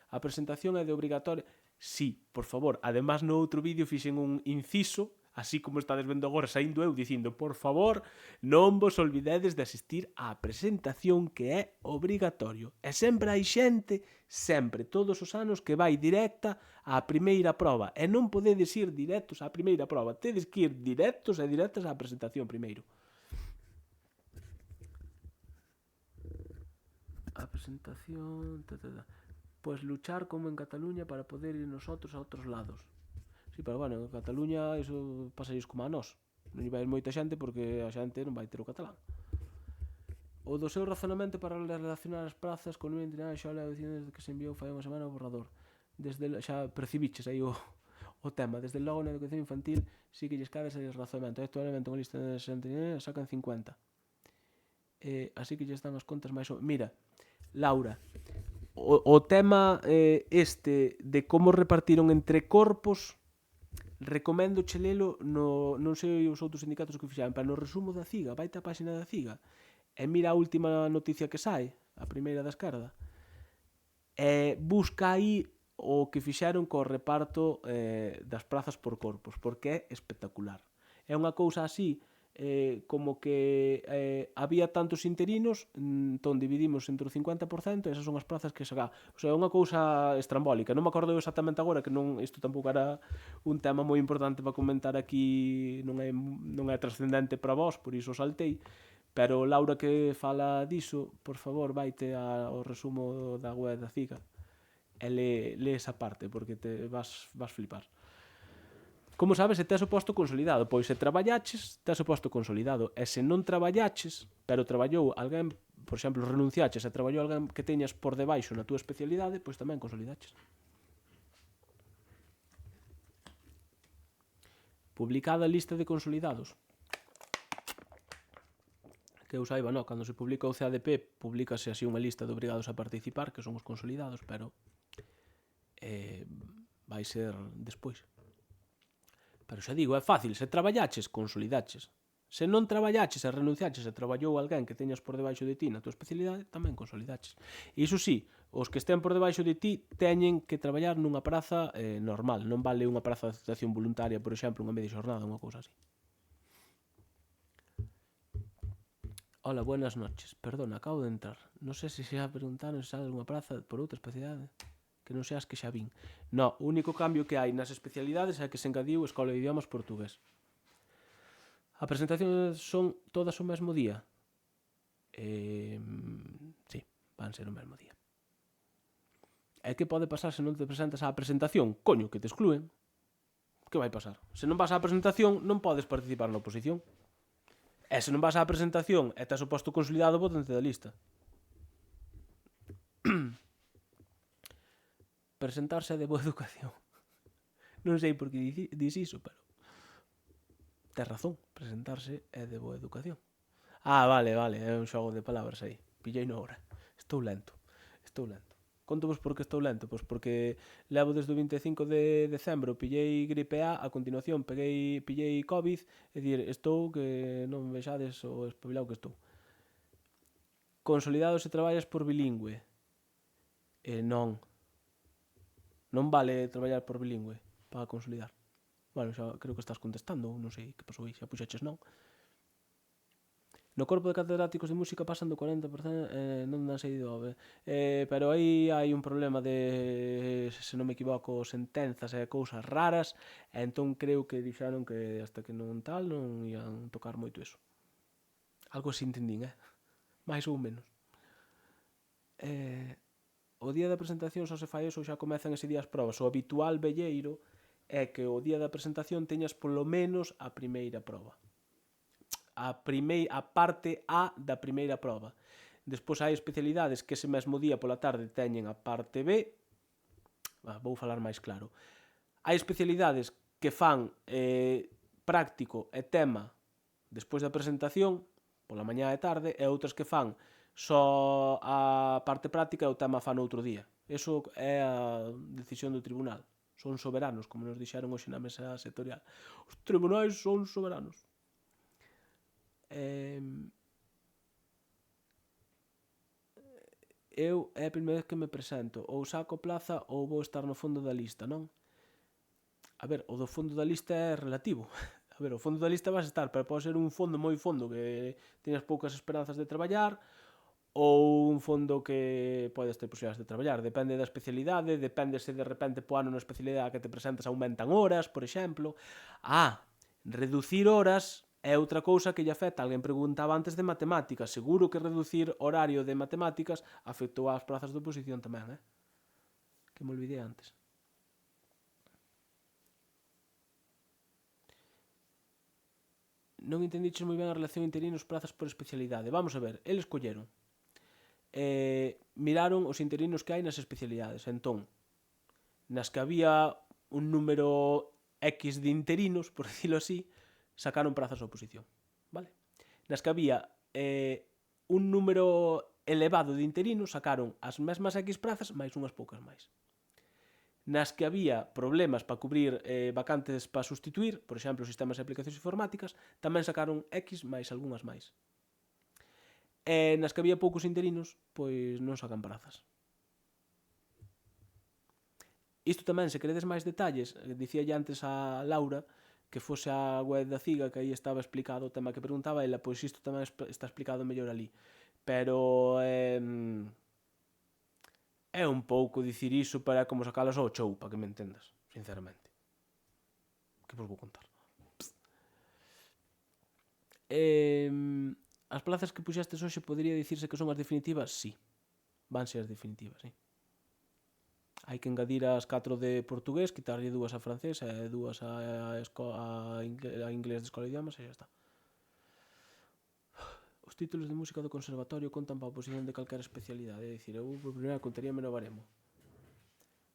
A presentación é de obrigatoria. Sí, por favor. Además, no outro vídeo fixen un inciso, así como estades vendo agora saindo eu dicindo, por favor, non vos olvidedes de asistir á presentación que é obrigatorio. E sempre hai xente, sempre, todos os anos, que vai directa á primeira proba. E non podedes ir directos á primeira proba. Tedes que ir directos e directas á presentación primeiro. presentación... Pues luchar como en Cataluña para poder ir nosotros a outros lados. Sí, pero bueno, en Cataluña iso pasa como a nós. Non vai ir moita xente porque a xente non vai ter o catalán. O do seu razonamento para relacionar as prazas con unha entidade xa leva dicindo desde que se enviou fai unha semana o borrador. Xa percibiches aí o tema. Desde logo na educación infantil sí que lles cabe ese razonamento. Actualmente unha lista de 60 sacan 50. Así que lles dan as contas máis... Mira, Laura, o tema de como repartiron entre corpos, recomendo lelo non sei os outros sindicatos que fixaron, pero no resumo da CIGA, vaite á páxina da CIGA e mira a última noticia que sai, a primeira da esquerda, e busca aí o que fixaron co reparto das prazas por corpos, porque é espectacular. É unha cousa así como que había tantos interinos, entón dividimos entre o 50% e esas son as plazas que se dá. O sea, é unha cousa estrambólica. Non me acordo exactamente agora, que non, isto tampouco era un tema moi importante para comentar aquí, non é trascendente para vós, por iso saltei, pero Laura que fala diso, por favor, vaite ao resumo da web da CIGA e lee esa parte, porque te vas flipar. Como sabes, se tes o posto consolidado? Pois se traballaches, tes o posto consolidado. E se non traballaches, pero traballou alguén, por exemplo, renunciaches e traballou alguén que teñas por debaixo na túa especialidade, pois tamén consolidaches. Publicada a lista de consolidados. Que eu saiba, non, cando se publica o CADP, publicase así unha lista de obrigados a participar, que son os consolidados, pero vai ser despois. Pero xa digo, é fácil, se traballaches, consolidaches. Se non traballaches e renunciaches e traballou alguén que teñas por debaixo de ti na tua especialidade, tamén consolidaches. E iso sí, os que estén por debaixo de ti teñen que traballar nunha praza normal, non vale unha praza de aceptación voluntaria, por exemplo, unha media xornada, unha cousa así. Hola, buenas noches. Perdona, acabo de entrar. Non sei se xa preguntaron se sale unha praza por outra especialidade. Que non seas que xa vin. No, o único cambio que hai nas especialidades é que se engadiu Escola de Idiomas Portugués. A presentación son todas o mesmo día? Sí, van ser o mesmo día. E que pode pasar se non te presentas á presentación? Coño, que te exclúen. Que vai pasar? Se non vas á presentación, non podes participar na oposición. E se non vas á presentación e tes o posto consolidado, bótante da lista. Presentarse é de boa educación. Non sei por que dis iso, pero tes razón, presentarse é de boa educación. Vale, é un xogo de palabras aí. Pillei no hora. Estou lento. Contovos por que estou lento? Pois porque levo desde o 25 de decembro, pillei gripe A continuación pillei COVID, é dicir, estou que non vexades o espabilado que estou. Consolidado se traballas por bilingüe. Non vale traballar por bilingüe para consolidar. Bueno, xa creo que estás contestando, non sei que pasou aí, xa puxaches non. No corpo de catedráticos de música pasan do 40%, non dan saído OVE. Pero aí hai un problema de, se non me equivoco, sentenzas e cousas raras, e entón creo que dixeron que hasta que non tal non ian tocar moito eso. Algo así entendín, máis ou menos. O día da presentación só se fai eso, xa comezan ese día as probas. O habitual velleiro é que o día da presentación teñas polo menos a primeira proba. A parte A da primeira proba. Despois hai especialidades que ese mesmo día pola tarde teñen a parte B. Vou falar máis claro. Hai especialidades que fan práctico e tema despois da presentación, pola mañá e tarde, e outras que fan só a parte práctica e o tema fan outro día. Eso é a decisión do tribunal. Son soberanos, como nos dixeron hoxe na mesa sectorial. Os tribunais son soberanos. Eu é a primeira vez que me presento. Ou saco plaza ou vou estar no fondo da lista, non? A ver, o do fondo da lista é relativo. A ver, o fondo da lista vas estar, pero pode ser un fondo moi fondo que teñas poucas esperanzas de traballar, ou un fondo que podes ter posibilidades de traballar. Depende da especialidade, depende se de repente po ano na especialidade que te presentas aumentan horas, por exemplo. Reducir horas É outra cousa que lle afecta. Alguén preguntaba antes de matemáticas. Seguro que reducir horario de matemáticas afectou ás prazas de oposición tamén, que me olvidei antes. Non entendiches moi ben a relación interinos prazas por especialidade. Vamos a ver, eles colleron. Miraron os interinos que hai nas especialidades. Entón, nas que había un número X de interinos, por decirlo así, sacaron prazas a oposición. Vale? Nas que había un número elevado de interinos, sacaron as mesmas X prazas máis unhas poucas máis. Nas que había problemas para cubrir vacantes para sustituir, por exemplo, sistemas e aplicacións informáticas, tamén sacaron X máis algunhas máis. E nas que había poucos interinos, pois non sacan prazas. Isto tamén, se queredes máis detalles, dicía antes a Laura que fose a web da CIGA, que aí estaba explicado o tema que preguntaba ela, pois isto tamén está explicado mellor ali. Pero é un pouco dicir iso para como sacalas ao chou, para que me entendas, sinceramente. Que vos vou contar? As plazas que puxestes hoxe podría dicirse que son as definitivas? Sí, van ser as definitivas, sí. Hai que engadir as 4 de portugués, quitarlle 2 a francés e 2 a inglés de escola de idiomas e xa está. Os títulos de música do conservatorio contan para a oposición de calquera especialidade. É dicir, eu por primeira contaríame no baremo.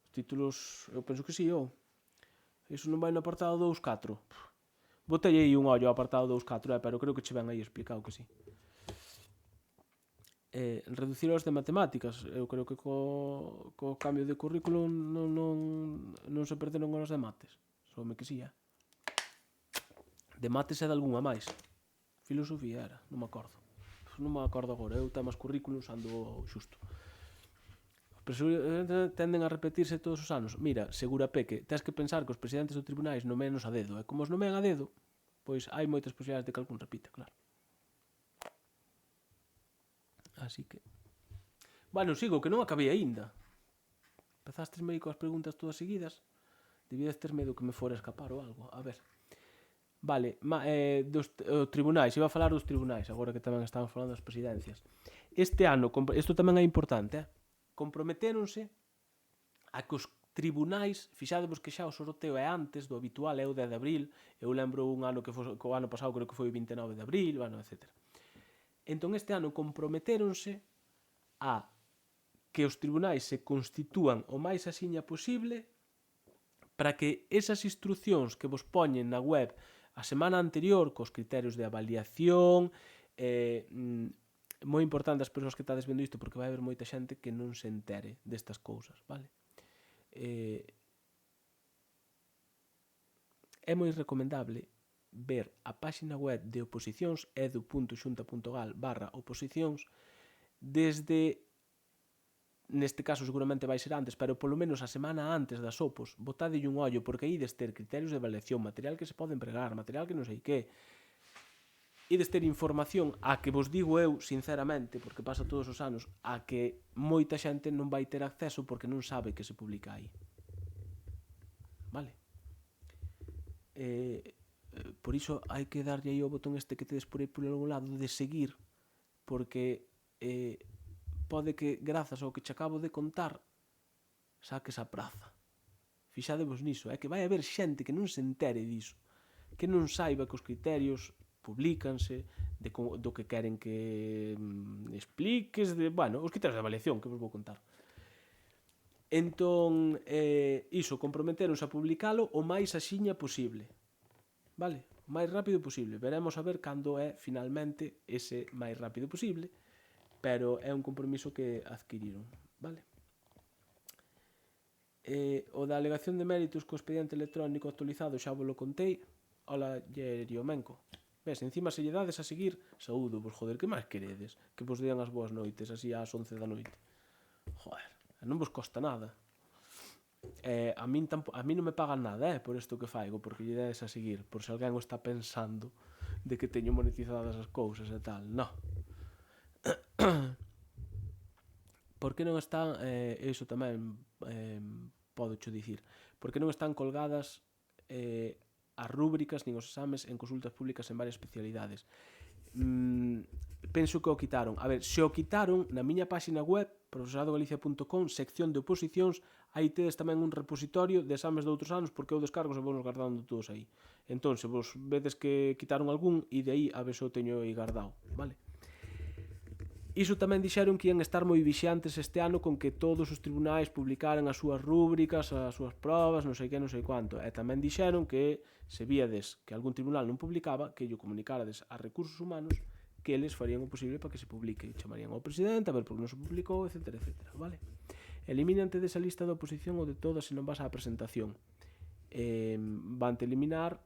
Os títulos, eu penso que sí, iso non vai no apartado 2.4. Botei aí un ollo ao apartado 2.4, pero creo que che ven aí explicado que sí. Reducir horas de matemáticas, eu creo que co cambio de currículum non se perderon horas de mates. Soume que sí, de mates é de algunha máis. Filosofía era, non me acordo agora, eu temas currículums ando xusto. Tenden a repetirse todos os anos. Mira, segura Peque, tens que pensar que os presidentes dos tribunais nomeanos a dedo, e como os nomean a dedo, pois hai moitas posibilidades de que algún repita, claro. Así que... Bueno, sigo, que non acabei aínda. Empezastesme aí coas preguntas todas seguidas. Debías ter medo que me fora a escapar ou algo. A ver. Vale, dos tribunais. Iba a falar dos tribunais, agora que tamén estamos falando das presidencias. Este ano, isto tamén é importante, comprometéronse a que os tribunais, fixadevos que xa o sorteo é antes do habitual, é o 10 de abril, eu lembro un ano que o ano pasado creo que foi o 29 de abril, bueno, etc. Entón este ano comprometéronse a que os tribunais se constitúan o máis axiña posible para que esas instruccións que vos poñen na web a semana anterior, cos criterios de avaliación, moi importante as persoas que estades vendo isto, porque vai haber moita xente que non se entere destas cousas, vale? É moi recomendable ver a páxina web de oposicións edu.xunta.gal/oposicións desde, neste caso seguramente vai ser antes, pero polo menos a semana antes das opos, botadelle un ollo, porque aí ides ter criterios de avaliación, material que se pode empregar, material que non sei que, ides ter información a que vos digo eu, sinceramente, porque pasa todos os anos, a que moita xente non vai ter acceso porque non sabe que se publica aí. Vale? Por iso hai que darlle aí o botón este que tedes por aí por algún lado de seguir, porque pode que grazas ao que che acabo de contar saques a praza. Fixadevos niso, que vai haber xente que non se entere diso, que non saiba que os criterios publicanse, do que queren que expliques, bueno, os criterios de avaliación que vos vou contar. Entón, iso, comprometeronse a publicalo o máis axiña posible. Vale? O máis rápido posible. Veremos a ver cando é finalmente ese máis rápido posible, pero é un compromiso que adquiriron. Vale? O da alegación de méritos co expediente electrónico actualizado xa vos lo contei. Hola, Yeriomenco. Ves, encima se lle dades a seguir, saúdo vos, joder, que máis queredes? Que vos dean as boas noites, así ás 11 da noite. Joder, non vos costa nada. A min non me pagan nada, por isto que faigo, porque lle dades a seguir, por se alguén o está pensando de que teño monetizadas as cousas e tal, non. Por que non están, iso tamén podo cho dicir, por que non están colgadas as rúbricas nin os exames en consultas públicas en varias especialidades. Penso que o quitaron. A ver, se o quitaron, na miña páxina web, profesoradogalicia.com, sección de oposicións, aí tedes tamén un repositorio de exames de outros anos, porque eu descargo e vou nos guardando todos aí. Entón, se vos vedes que quitaron algún, e de aí a ver se o teño aí guardado, vale? Iso tamén dixeron que ian estar moi vixiantes este ano con que todos os tribunais publicaran as súas rúbricas, as súas probas, non sei que, non sei cuánto. E tamén dixeron que se víades que algún tribunal non publicaba, que lle comunicarades a Recursos Humanos que eles farían o posible para que se publique. Chamarían ao presidente a ver por que non se publicou, etc, etc, vale? Elimínante desa lista de oposición ou de todas se non vas á presentación. Vante eliminar...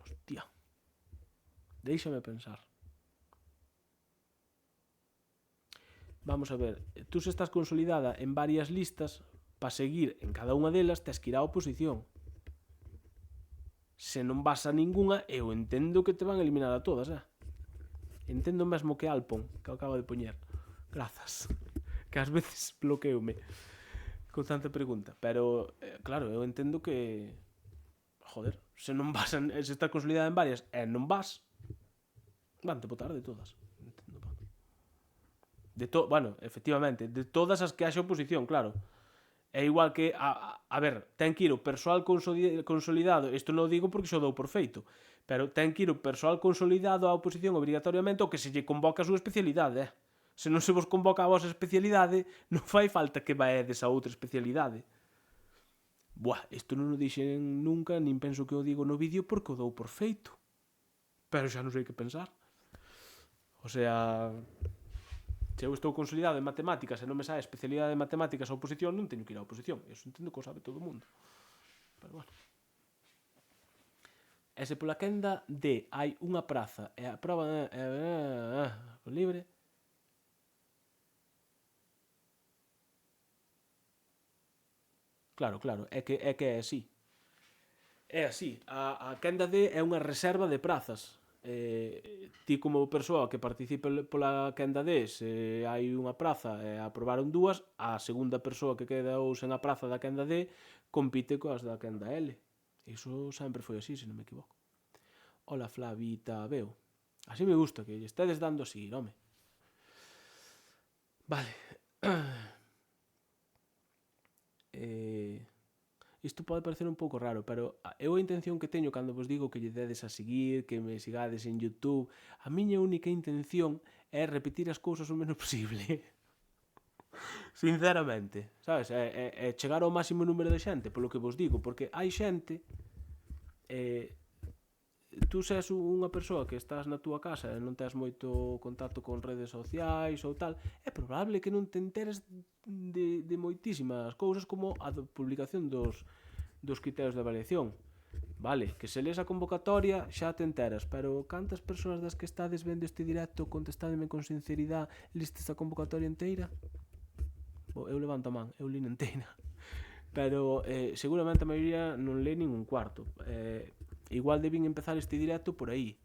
Hostia. Déixame pensar. Vamos a ver, tú se estás consolidada en varias listas, para seguir en cada unha delas tes que ir á oposición. Se non vas a ninguna, eu entendo que te van a eliminar a todas, Entendo mesmo que Alpon, que acaba de poñer. Grazas. Que ás veces bloqueoume con tanta pregunta. Pero, claro, eu entendo que... Joder, se non vas se estás consolidada en varias e non vas, van te botar de todas. Bueno, efectivamente, de todas as que haxa oposición, claro. É igual que, a ver, ten que ir o persoal consolidado, isto non o digo porque xo dou por feito, pero ten que ir o persoal consolidado á oposición obrigatoriamente o que se lle convoca a súa especialidade, Se non se vos convoca a vosa especialidade, non fai falta que vaedes a outra especialidade. Buah, isto non o dixen nunca, nin penso que o digo no vídeo porque o dou por feito. Pero xa non sei que pensar. O sea... Se eu estou consolidado en matemáticas e non me sae a especialidade de matemáticas a oposición, non teño que ir á oposición. Eso entendo que o sabe todo o mundo. Pero bueno. E se pola quenda D hai unha praza e a proba libre... Claro, é que é así. É así. A quenda D é unha reserva de prazas. Ti como persoa que participe pola quenda D, se hai unha praza e aprobaron dúas, a segunda persoa que quedou sen a praza da quenda D compite coas da quenda L. Iso sempre foi así, se non me equivoco. Ola, Flavita, veo. Así me gusta, que lle estedes dando así, home. Vale. Isto pode parecer un pouco raro, pero eu a intención que teño cando vos digo que lle dedes a seguir, que me sigades en YouTube, a miña única intención é repetir as cousas o menos posible. Sinceramente, sabes? É chegar ao máximo número de xente, polo que vos digo, porque hai xente... Tú ses unha persoa que estás na túa casa e non tes moito contacto con redes sociais ou tal, é probable que non te enteres de moitísimas cousas como a publicación dos criterios de avaliación. Vale, que se lees a convocatoria xa te enteras, pero cantas persoas das que estades vendo este directo contestádeme con sinceridade listes a convocatoria inteira? Eu levanto a man, eu li inteira. Pero seguramente a maioría non lê nin un cuarto. Igual debín empezar este directo por aí,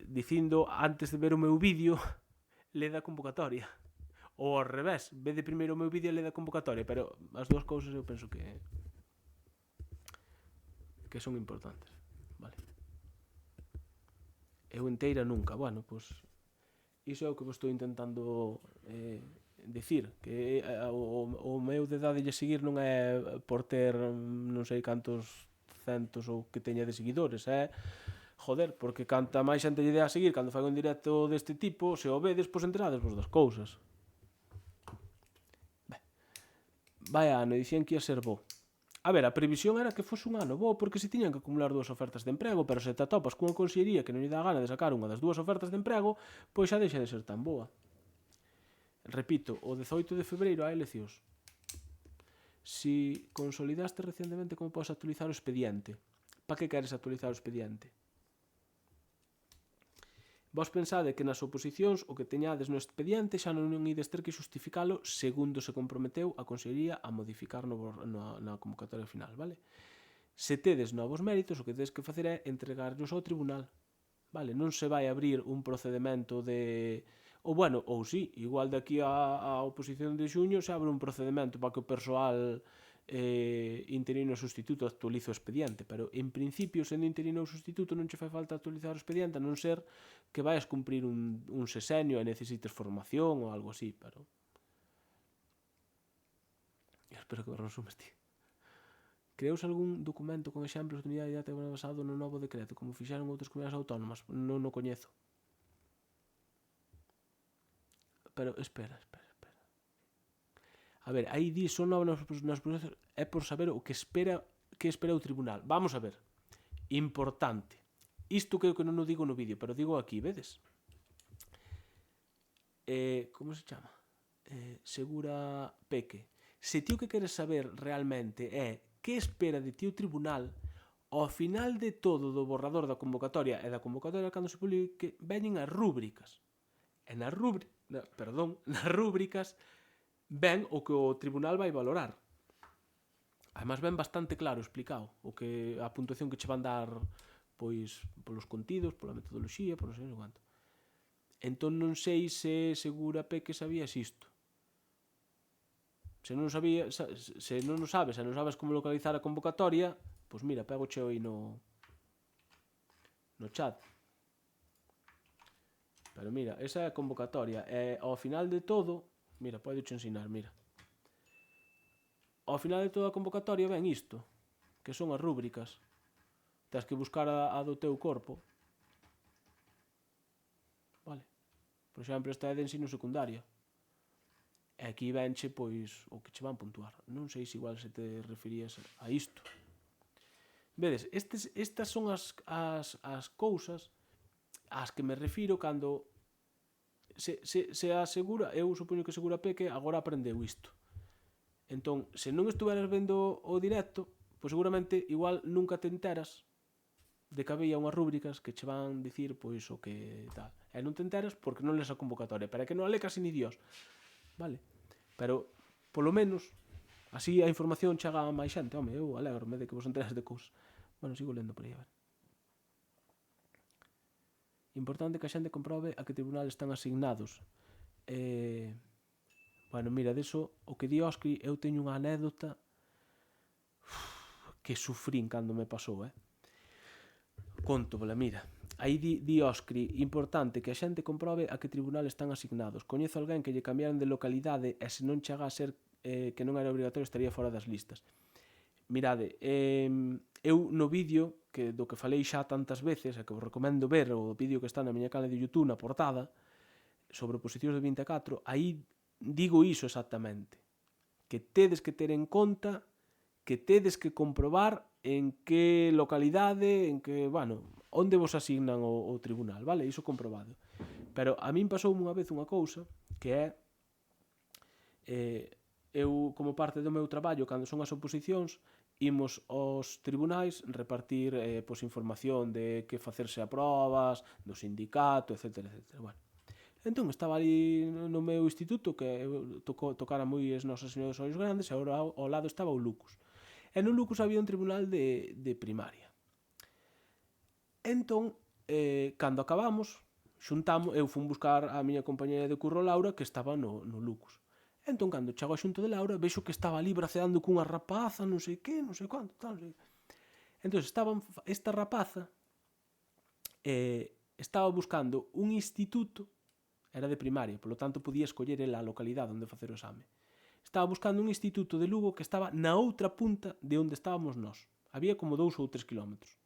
dicindo antes de ver o meu vídeo led a convocatoria, ou ao revés, vede primeiro o meu vídeo e led a convocatoria, pero as dúas cousas eu penso que son importantes, vale. Eu inteira nunca, bueno, pois iso é o que vos estou intentando dicir, que o meu de dadelle seguir non é por ter non sei cantos centos ou que teña de seguidores, joder, porque canta máis xente lle dea a seguir cando fai un directo deste tipo, se o vedes, pois enterades vos das cousas. Vai ano, dicían que ia ser bo. A ver, a previsión era que fose un ano bo porque se tiñan que acumular dúas ofertas de emprego, pero se te atopas cunha consellería que non lle dá gana de sacar unha das dúas ofertas de emprego, pois xa deixa de ser tan boa. Repito, o 18 de febreiro hai eleccións. Si consolidaste recientemente, como podes actualizar o expediente? Para que queres actualizar o expediente? Vos pensade que nas oposicións o que teñades no expediente xa non ides ter que justificalo segundo se comprometeu a Consellería a modificar na convocatoria final, vale? Se tedes novos méritos, o que tedes que facer é entregarlos ao tribunal, vale? Non se vai abrir un procedimento de... Ou sí, igual de aquí a oposición de xuño se abre un procedimento para que o persoal interino ou sustituto actualizo o expediente, pero en principio, sendo interino ou sustituto, non che fai falta actualizar o expediente, a non ser que vayas cumprir un sexenio e necesites formación ou algo así, pero... Eu espero que o resumes ti. Creouse algún documento con exemplos de unidade didáctica basado no novo decreto, como fixeron outras comunidades autónomas? Non o coñezo. Pero, espera. A ver, aí di son novas nas procesos, é por saber o que espera o tribunal. Vamos a ver. Importante. Isto creo que non o digo no vídeo, pero digo aquí, vedes? Como se chama? Segura Peque. Se ti o que queres saber realmente é que espera de ti o tribunal, ao final de todo do borrador da convocatoria e da convocatoria cando se publique, veñen as rúbricas. E nas rúbricas ven o que o tribunal vai valorar. Además ven bastante claro explicado a puntuación que che van dar pois polos contidos, pola metodoloxía, por non sei quanto. Entón non sei se Segura Peque sabías isto. Se non o sabes e non sabes como localizar a convocatoria, pois mira, pego che aí no chat. Pero mira, esa é a convocatoria. E ao final de todo, mira, podo che ensinar, mira. Ao final de toda a convocatoria ven isto, que son as rúbricas. Tens que buscar a do teu corpo. Vale. Por exemplo, esta é de ensino secundaria. E aquí venche, pois, o que che van puntuar. Non sei se igual se te referías a isto. Vedes, estas son as cousas ás que me refiro cando se asegura, eu supoño que Segura Peque agora aprendeu isto. Entón, se non estuveras vendo o directo, pois seguramente igual nunca te enteras de que había unhas rúbricas que che van dicir pois o que tal. E non te enteras porque non lees a convocatoria, pero é que non a lee casi ni Dios. Vale? Pero, polo menos, así a información chega a máis xente. Home, eu alégrome de que vos enteras de cousas. Bueno, sigo lendo por aí, a ver. Importante que a xente comprobe a que tribunal están asignados. Bueno, mira, deso, o que di Oscri, eu teño unha anécdota que sufrín cando me pasou, Conto-vela, mira. Aí di Oscri, importante que a xente comprobe a que tribunal están asignados. Coñezo alguén que lle cambiaron de localidade e se non chega a ser que non era obrigatorio estaría fora das listas. Mirade, eu no vídeo do que falei xa tantas veces, e que vos recomendo ver o vídeo que está na miña canal de YouTube na portada, sobre oposicións de 24, aí digo iso exactamente, que tedes que ter en conta, que tedes que comprobar en que localidade, en que, bueno, onde vos asignan o tribunal, vale? Iso comprobado. Pero a min pasou unha vez unha cousa, que é, eu, como parte do meu traballo, cando son as oposicións, imos aos tribunais repartir información de que facerse a probas, do sindicato, etc. Bueno. Entón estaba ali no meu instituto, que tocara moi as nosas señoras dos ollos grandes, e ao lado estaba o Lucus. E no Lucus había un tribunal de primaria. Entón, cando acabamos, eu fun buscar a miña compañera de curro Laura, que estaba no Lucus. Entón, cando chego xunto de Laura, vexo que estaba ali braceando cunha rapaza, non sei que, non sei quanto, tal, non sei. Entón, esta rapaza estaba buscando un instituto, era de primaria, polo tanto podía escoller a localidade onde facer o exame. Estaba buscando un instituto de Lugo que estaba na outra punta de onde estábamos nós. Había como 2 ou 3 kilómetros.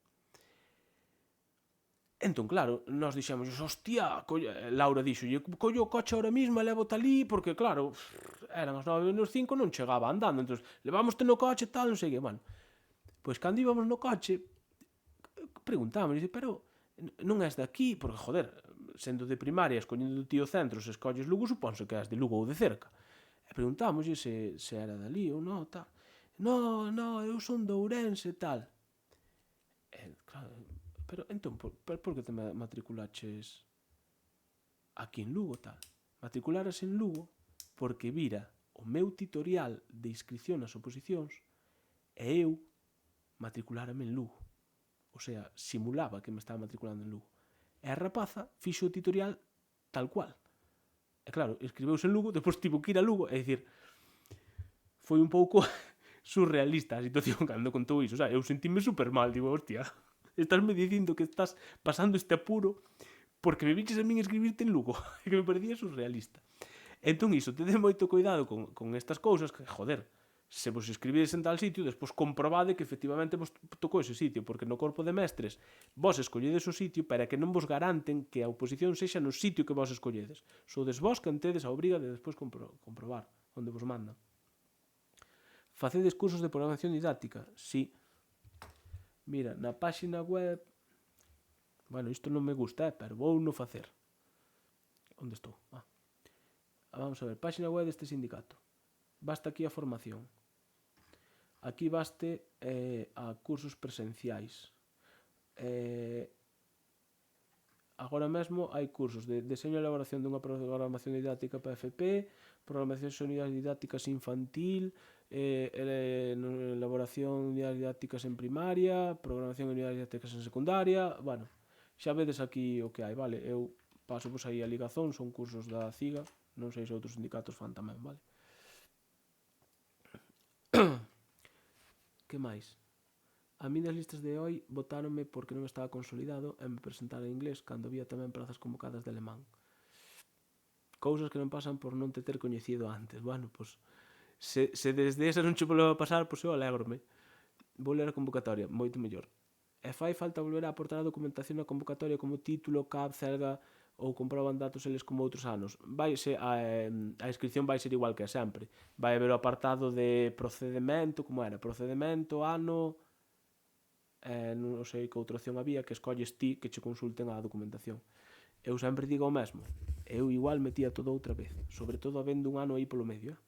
Entón, claro, nós dixemos, hostia, Laura dixolle, collo o coche ahora mismo e levo talí, porque, claro, eran as 9:05, non chegaba andando, entón, levámoste no coche, tal, non sei que, bueno. Pois, cando íbamos no coche, preguntamos, dice, pero non és de aquí, porque, joder, sendo de primaria, escollendo do tío centro, se escolles Lugo, supónse que és de Lugo ou de cerca. E preguntámoslle se era dali ou non, tal. No, eu son de Ourense, tal. Claro, pero entón, por que te matriculaches aquí en Lugo, tal? Matricularas en Lugo porque vira o meu tutorial de inscripción nas oposicións e eu matriculárame en Lugo. O sea, simulaba que me estaba matriculando en Lugo. E a rapaza fixo o tutorial tal cual. E claro, escribeuse en Lugo, depois tivo que ir a Lugo, é dicir, foi un pouco surrealista a situación cando contou iso, eu sentíme super mal, digo, hostia, estásme dicindo que estás pasando este apuro porque me viches a min escribirte en Lugo, que me parecía surrealista. Entón iso, tedes moito cuidado con estas cousas, que, joder, se vos escribides en tal sitio, despois comprobade que efectivamente vos tocou ese sitio, porque no corpo de mestres vos escolledes o sitio para que non vos garanten que a oposición sexa no sitio que vos escolledes. Sodes vos que tedes a obriga de despois comprobar onde vos mandan. Facedes cursos de programación didáctica? Sí. Mira, na páxina web... Bueno, isto non me gusta, pero vou non facer. Onde estou? Vamos a ver, páxina web deste sindicato. Basta aquí a formación. Aquí baste a cursos presenciais. Agora mesmo hai cursos de deseño e elaboración dunha programación didáctica para FP, programación de unidades didácticas infantil, elaboración de unidades didácticas en primaria, programación de unidades didácticas en secundaria. Bueno, xa vedes aquí o que hai, vale? Eu paso vos aí a ligazón, son cursos da CIGA, non sei se outros sindicatos fan tamén, vale? Que máis? A mí das listas de hoy votáronme porque non estaba consolidado e me presentara en inglés cando había tamén plazas convocadas de alemán. Cousas que non pasan por non te ter coñecido antes. Bueno, pois se desde esa non che volvo a pasar, pois eu alégrome. Vou ler a convocatoria, moito mellor. E fai falta volver a aportar a documentación na convocatoria como título, CAP, CELGA ou comproban datos eles como outros anos. A inscripción vai ser igual que sempre. Vai haber o apartado de procedimento, como era? Procedimento, ano... non sei que outra opción había, que escolles ti que che consulten a documentación. Eu sempre digo o mesmo. Eu igual metía todo outra vez. Sobre todo habendo un ano aí polo medio.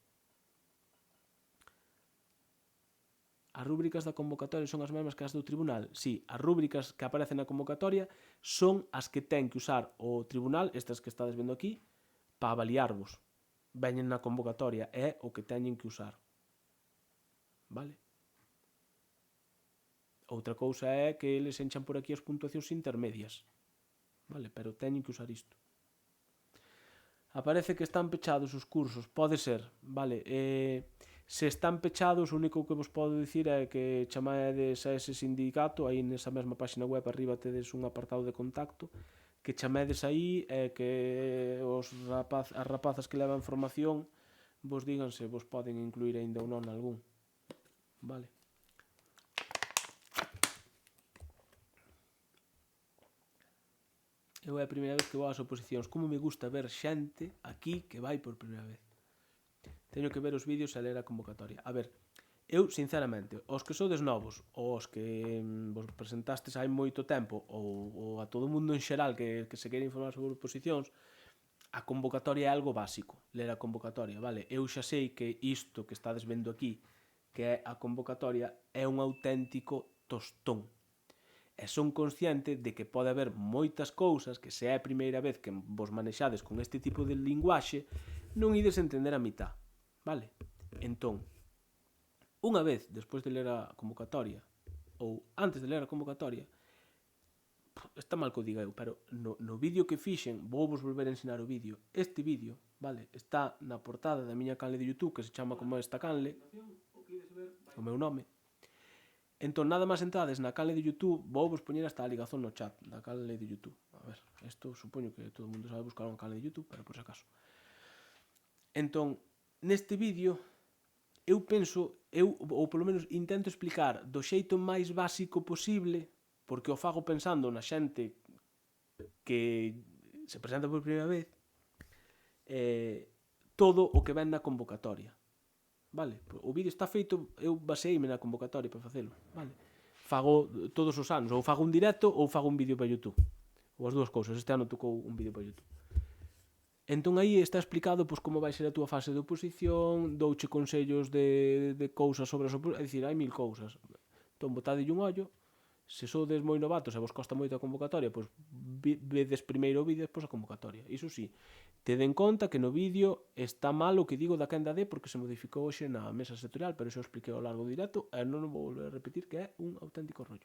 As rúbricas da convocatoria son as mesmas que as do tribunal? Si, as rúbricas que aparecen na convocatoria son as que ten que usar o tribunal, estas que estades vendo aquí, para avaliarvos. Veñen na convocatoria, é o que teñen que usar. Vale? Outra cousa é que eles enchan por aquí as puntuacións intermedias. Vale, pero teñen que usar isto. Aparece que están pechados os cursos, pode ser, vale. Se están pechados, o único que vos podo dicir é que chamades a ese sindicato, aí nesa mesma página web arriba tedes un apartado de contacto, que chamedes aí e que as rapazas que levan formación vos digan se vos poden incluir aínda ou non algún. Vale. Eu é a primeira vez que vou ás oposicións. Como me gusta ver xente aquí que vai por primeira vez. Teño que ver os vídeos e ler a convocatoria. A ver, eu, sinceramente, os que sodes novos, ou os que vos presentastes hai moito tempo, ou a todo o mundo en xeral que se quere informar sobre oposicións, a convocatoria é algo básico. Ler a convocatoria, vale? Eu xa sei que isto que estades vendo aquí, que é a convocatoria, é un auténtico tostón. E son consciente de que pode haber moitas cousas que se é a primeira vez que vos manexades con este tipo de linguaxe non ides entender a mitad, vale? Entón, unha vez despois de ler a convocatoria ou antes de ler a convocatoria, está mal que o diga eu, pero no vídeo que fixen, vou vos volver a ensinar o vídeo. Este vídeo, vale, está na portada da miña canle de YouTube que se chama como esta canle, o meu nome. Entón, nada máis entrades na canle de YouTube, vou vos poñer hasta a ligazón no chat da canle de YouTube. A ver, isto supoño que todo o mundo sabe buscar unha canle de YouTube, pero por si acaso. Entón, neste vídeo, eu penso, ou polo menos intento explicar do xeito máis básico posible, porque o fago pensando na xente que se presenta por primeira vez, todo o que ven na convocatoria. Vale, o vídeo está feito, eu baseime na convocatoria para facelo, vale? Fago todos os anos, ou fago un directo ou fago un vídeo para YouTube, ou as dúas cousas. Este ano tocou un vídeo para YouTube. Entón aí está explicado pois, como vai ser a túa fase de oposición, douche consellos de cousas sobre as oposicións, é dicir, hai 1000 cousas. Entón, botadelle un ollo, se sodes moi novatos e vos costa moito a convocatoria, pois vedes primeiro o vídeo e despois a convocatoria. Iso sí, tede en conta que no vídeo está mal o que digo da quenda D porque se modificou hoxe na mesa sectorial, pero iso expliquei ao largo do directo e non vou volver a repetir que é un auténtico rollo.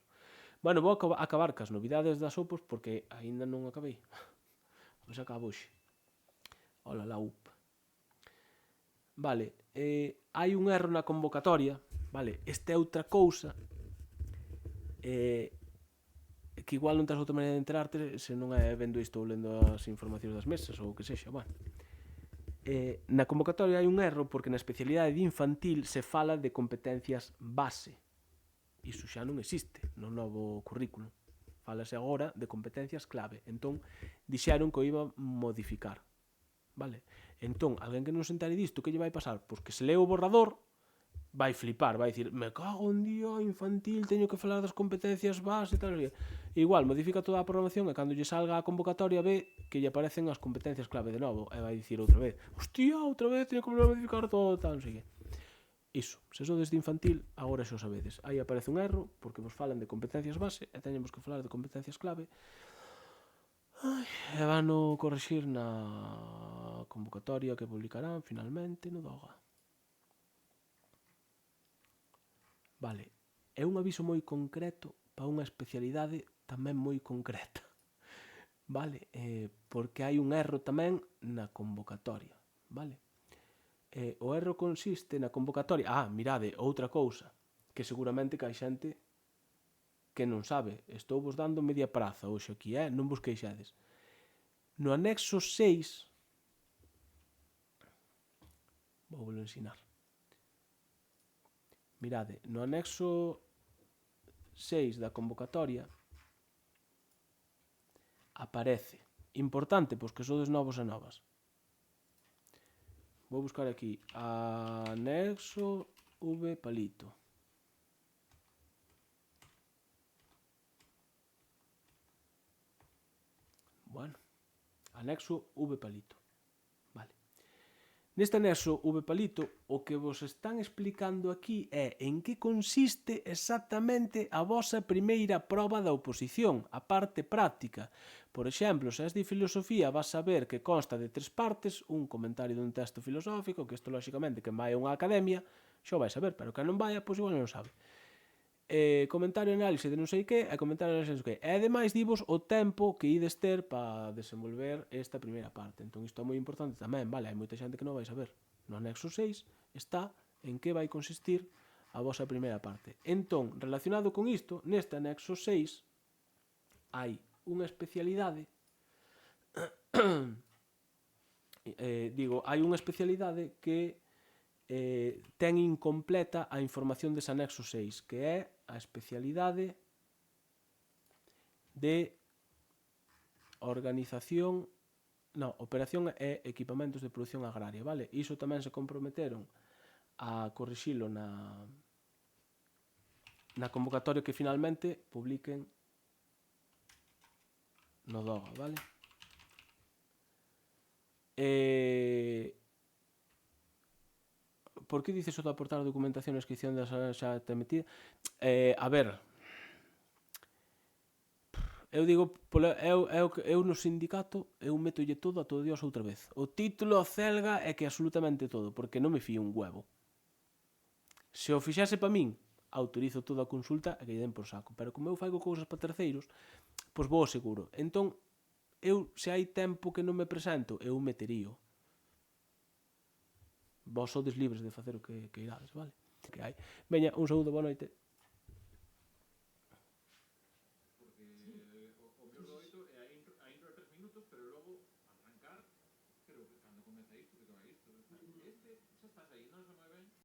Bueno, vou acabar cas novidades das opos porque aínda non acabei. Pois acabo hoxe. Ola, la UP. Vale, hai un erro na convocatoria, Vale, esta é outra cousa que igual non tens outra maneira de enterarte se non é vendo isto ou lendo as informacións das mesas ou o que sexa, bueno. Na convocatoria hai un erro porque na especialidade de infantil se fala de competencias base. Iso xa non existe no novo currículo. Fálase agora de competencias clave. Entón, dixeron que o iba a modificar. Vale? Entón, alguén que non se entere disto, que lle vai pasar? Pois que se lee o borrador, vai flipar, vai dicir, me cago en día infantil, teño que falar das competencias base e tal. Igual, modifica toda a programación e cando lle salga a convocatoria ve que lle aparecen as competencias clave de novo e vai dicir outra vez, hostia, outra vez teño que modificar todo, tal, non sei que. Iso, se sodes de infantil, agora xa o sabedes. Aí aparece un erro, porque vos falan de competencias base e teñemos que falar de competencias clave. E van a corrixir na convocatoria que publicarán finalmente no DOGA. Vale, é un aviso moi concreto para unha especialidade tamén moi concreta. Vale, porque hai un erro tamén na convocatoria. Vale. O erro consiste na convocatoria. Mirade, outra cousa, que seguramente que hai xente que non sabe. Estou vos dando media praza hoxe aquí, non vos queixades. No anexo 6, vou vos ensinar. Mirade, no anexo 6 da convocatoria aparece, importante, pois que sodes novos e novas. Vou buscar aquí anexo V palito. Bueno, anexo V palito. Vale. Neste anexo V palito, o que vos están explicando aquí é en que consiste exactamente a vosa primeira proba da oposición, a parte práctica. Por exemplo, se és de filosofía, vas saber que consta de 3 partes, un comentario dun texto filosófico, que isto, lóxicamente, quen vai a unha academia, xa o vai saber, pero quen non vai, pois igual non sabe. Comentario e análise de non sei que, e comentario e análise de non sei que. E ademais divos o tempo que ides ter para desenvolver esta primeira parte. Entón isto é moi importante tamén, vale? Hai moita xente que non vai saber. No anexo 6 está en que vai consistir a vosa primeira parte. Entón, relacionado con isto, neste anexo 6 hai unha especialidade hai unha especialidade que ten incompleta a información dese anexo 6, que é a especialidade de operación e equipamentos de produción agraria, vale? Iso tamén se comprometeron a corrixilo na convocatoria que finalmente publiquen no DOGA, vale? Por que dices o de aportar a documentación e inscripción xa te metida? A ver, eu digo, eu no sindicato eu metolle todo a todo Dios outra vez. O título, a celga, é que absolutamente todo, porque non me fío un huevo. Se o fixase para min, autorizo toda a consulta e que lle den por saco. Pero como eu faigo cousas para terceiros, pois vou seguro. Entón, eu, se hai tempo que non me presento, eu meterío. Vos sodes libres de facer o que irades, vale? Veña, un saúdo, boa noite.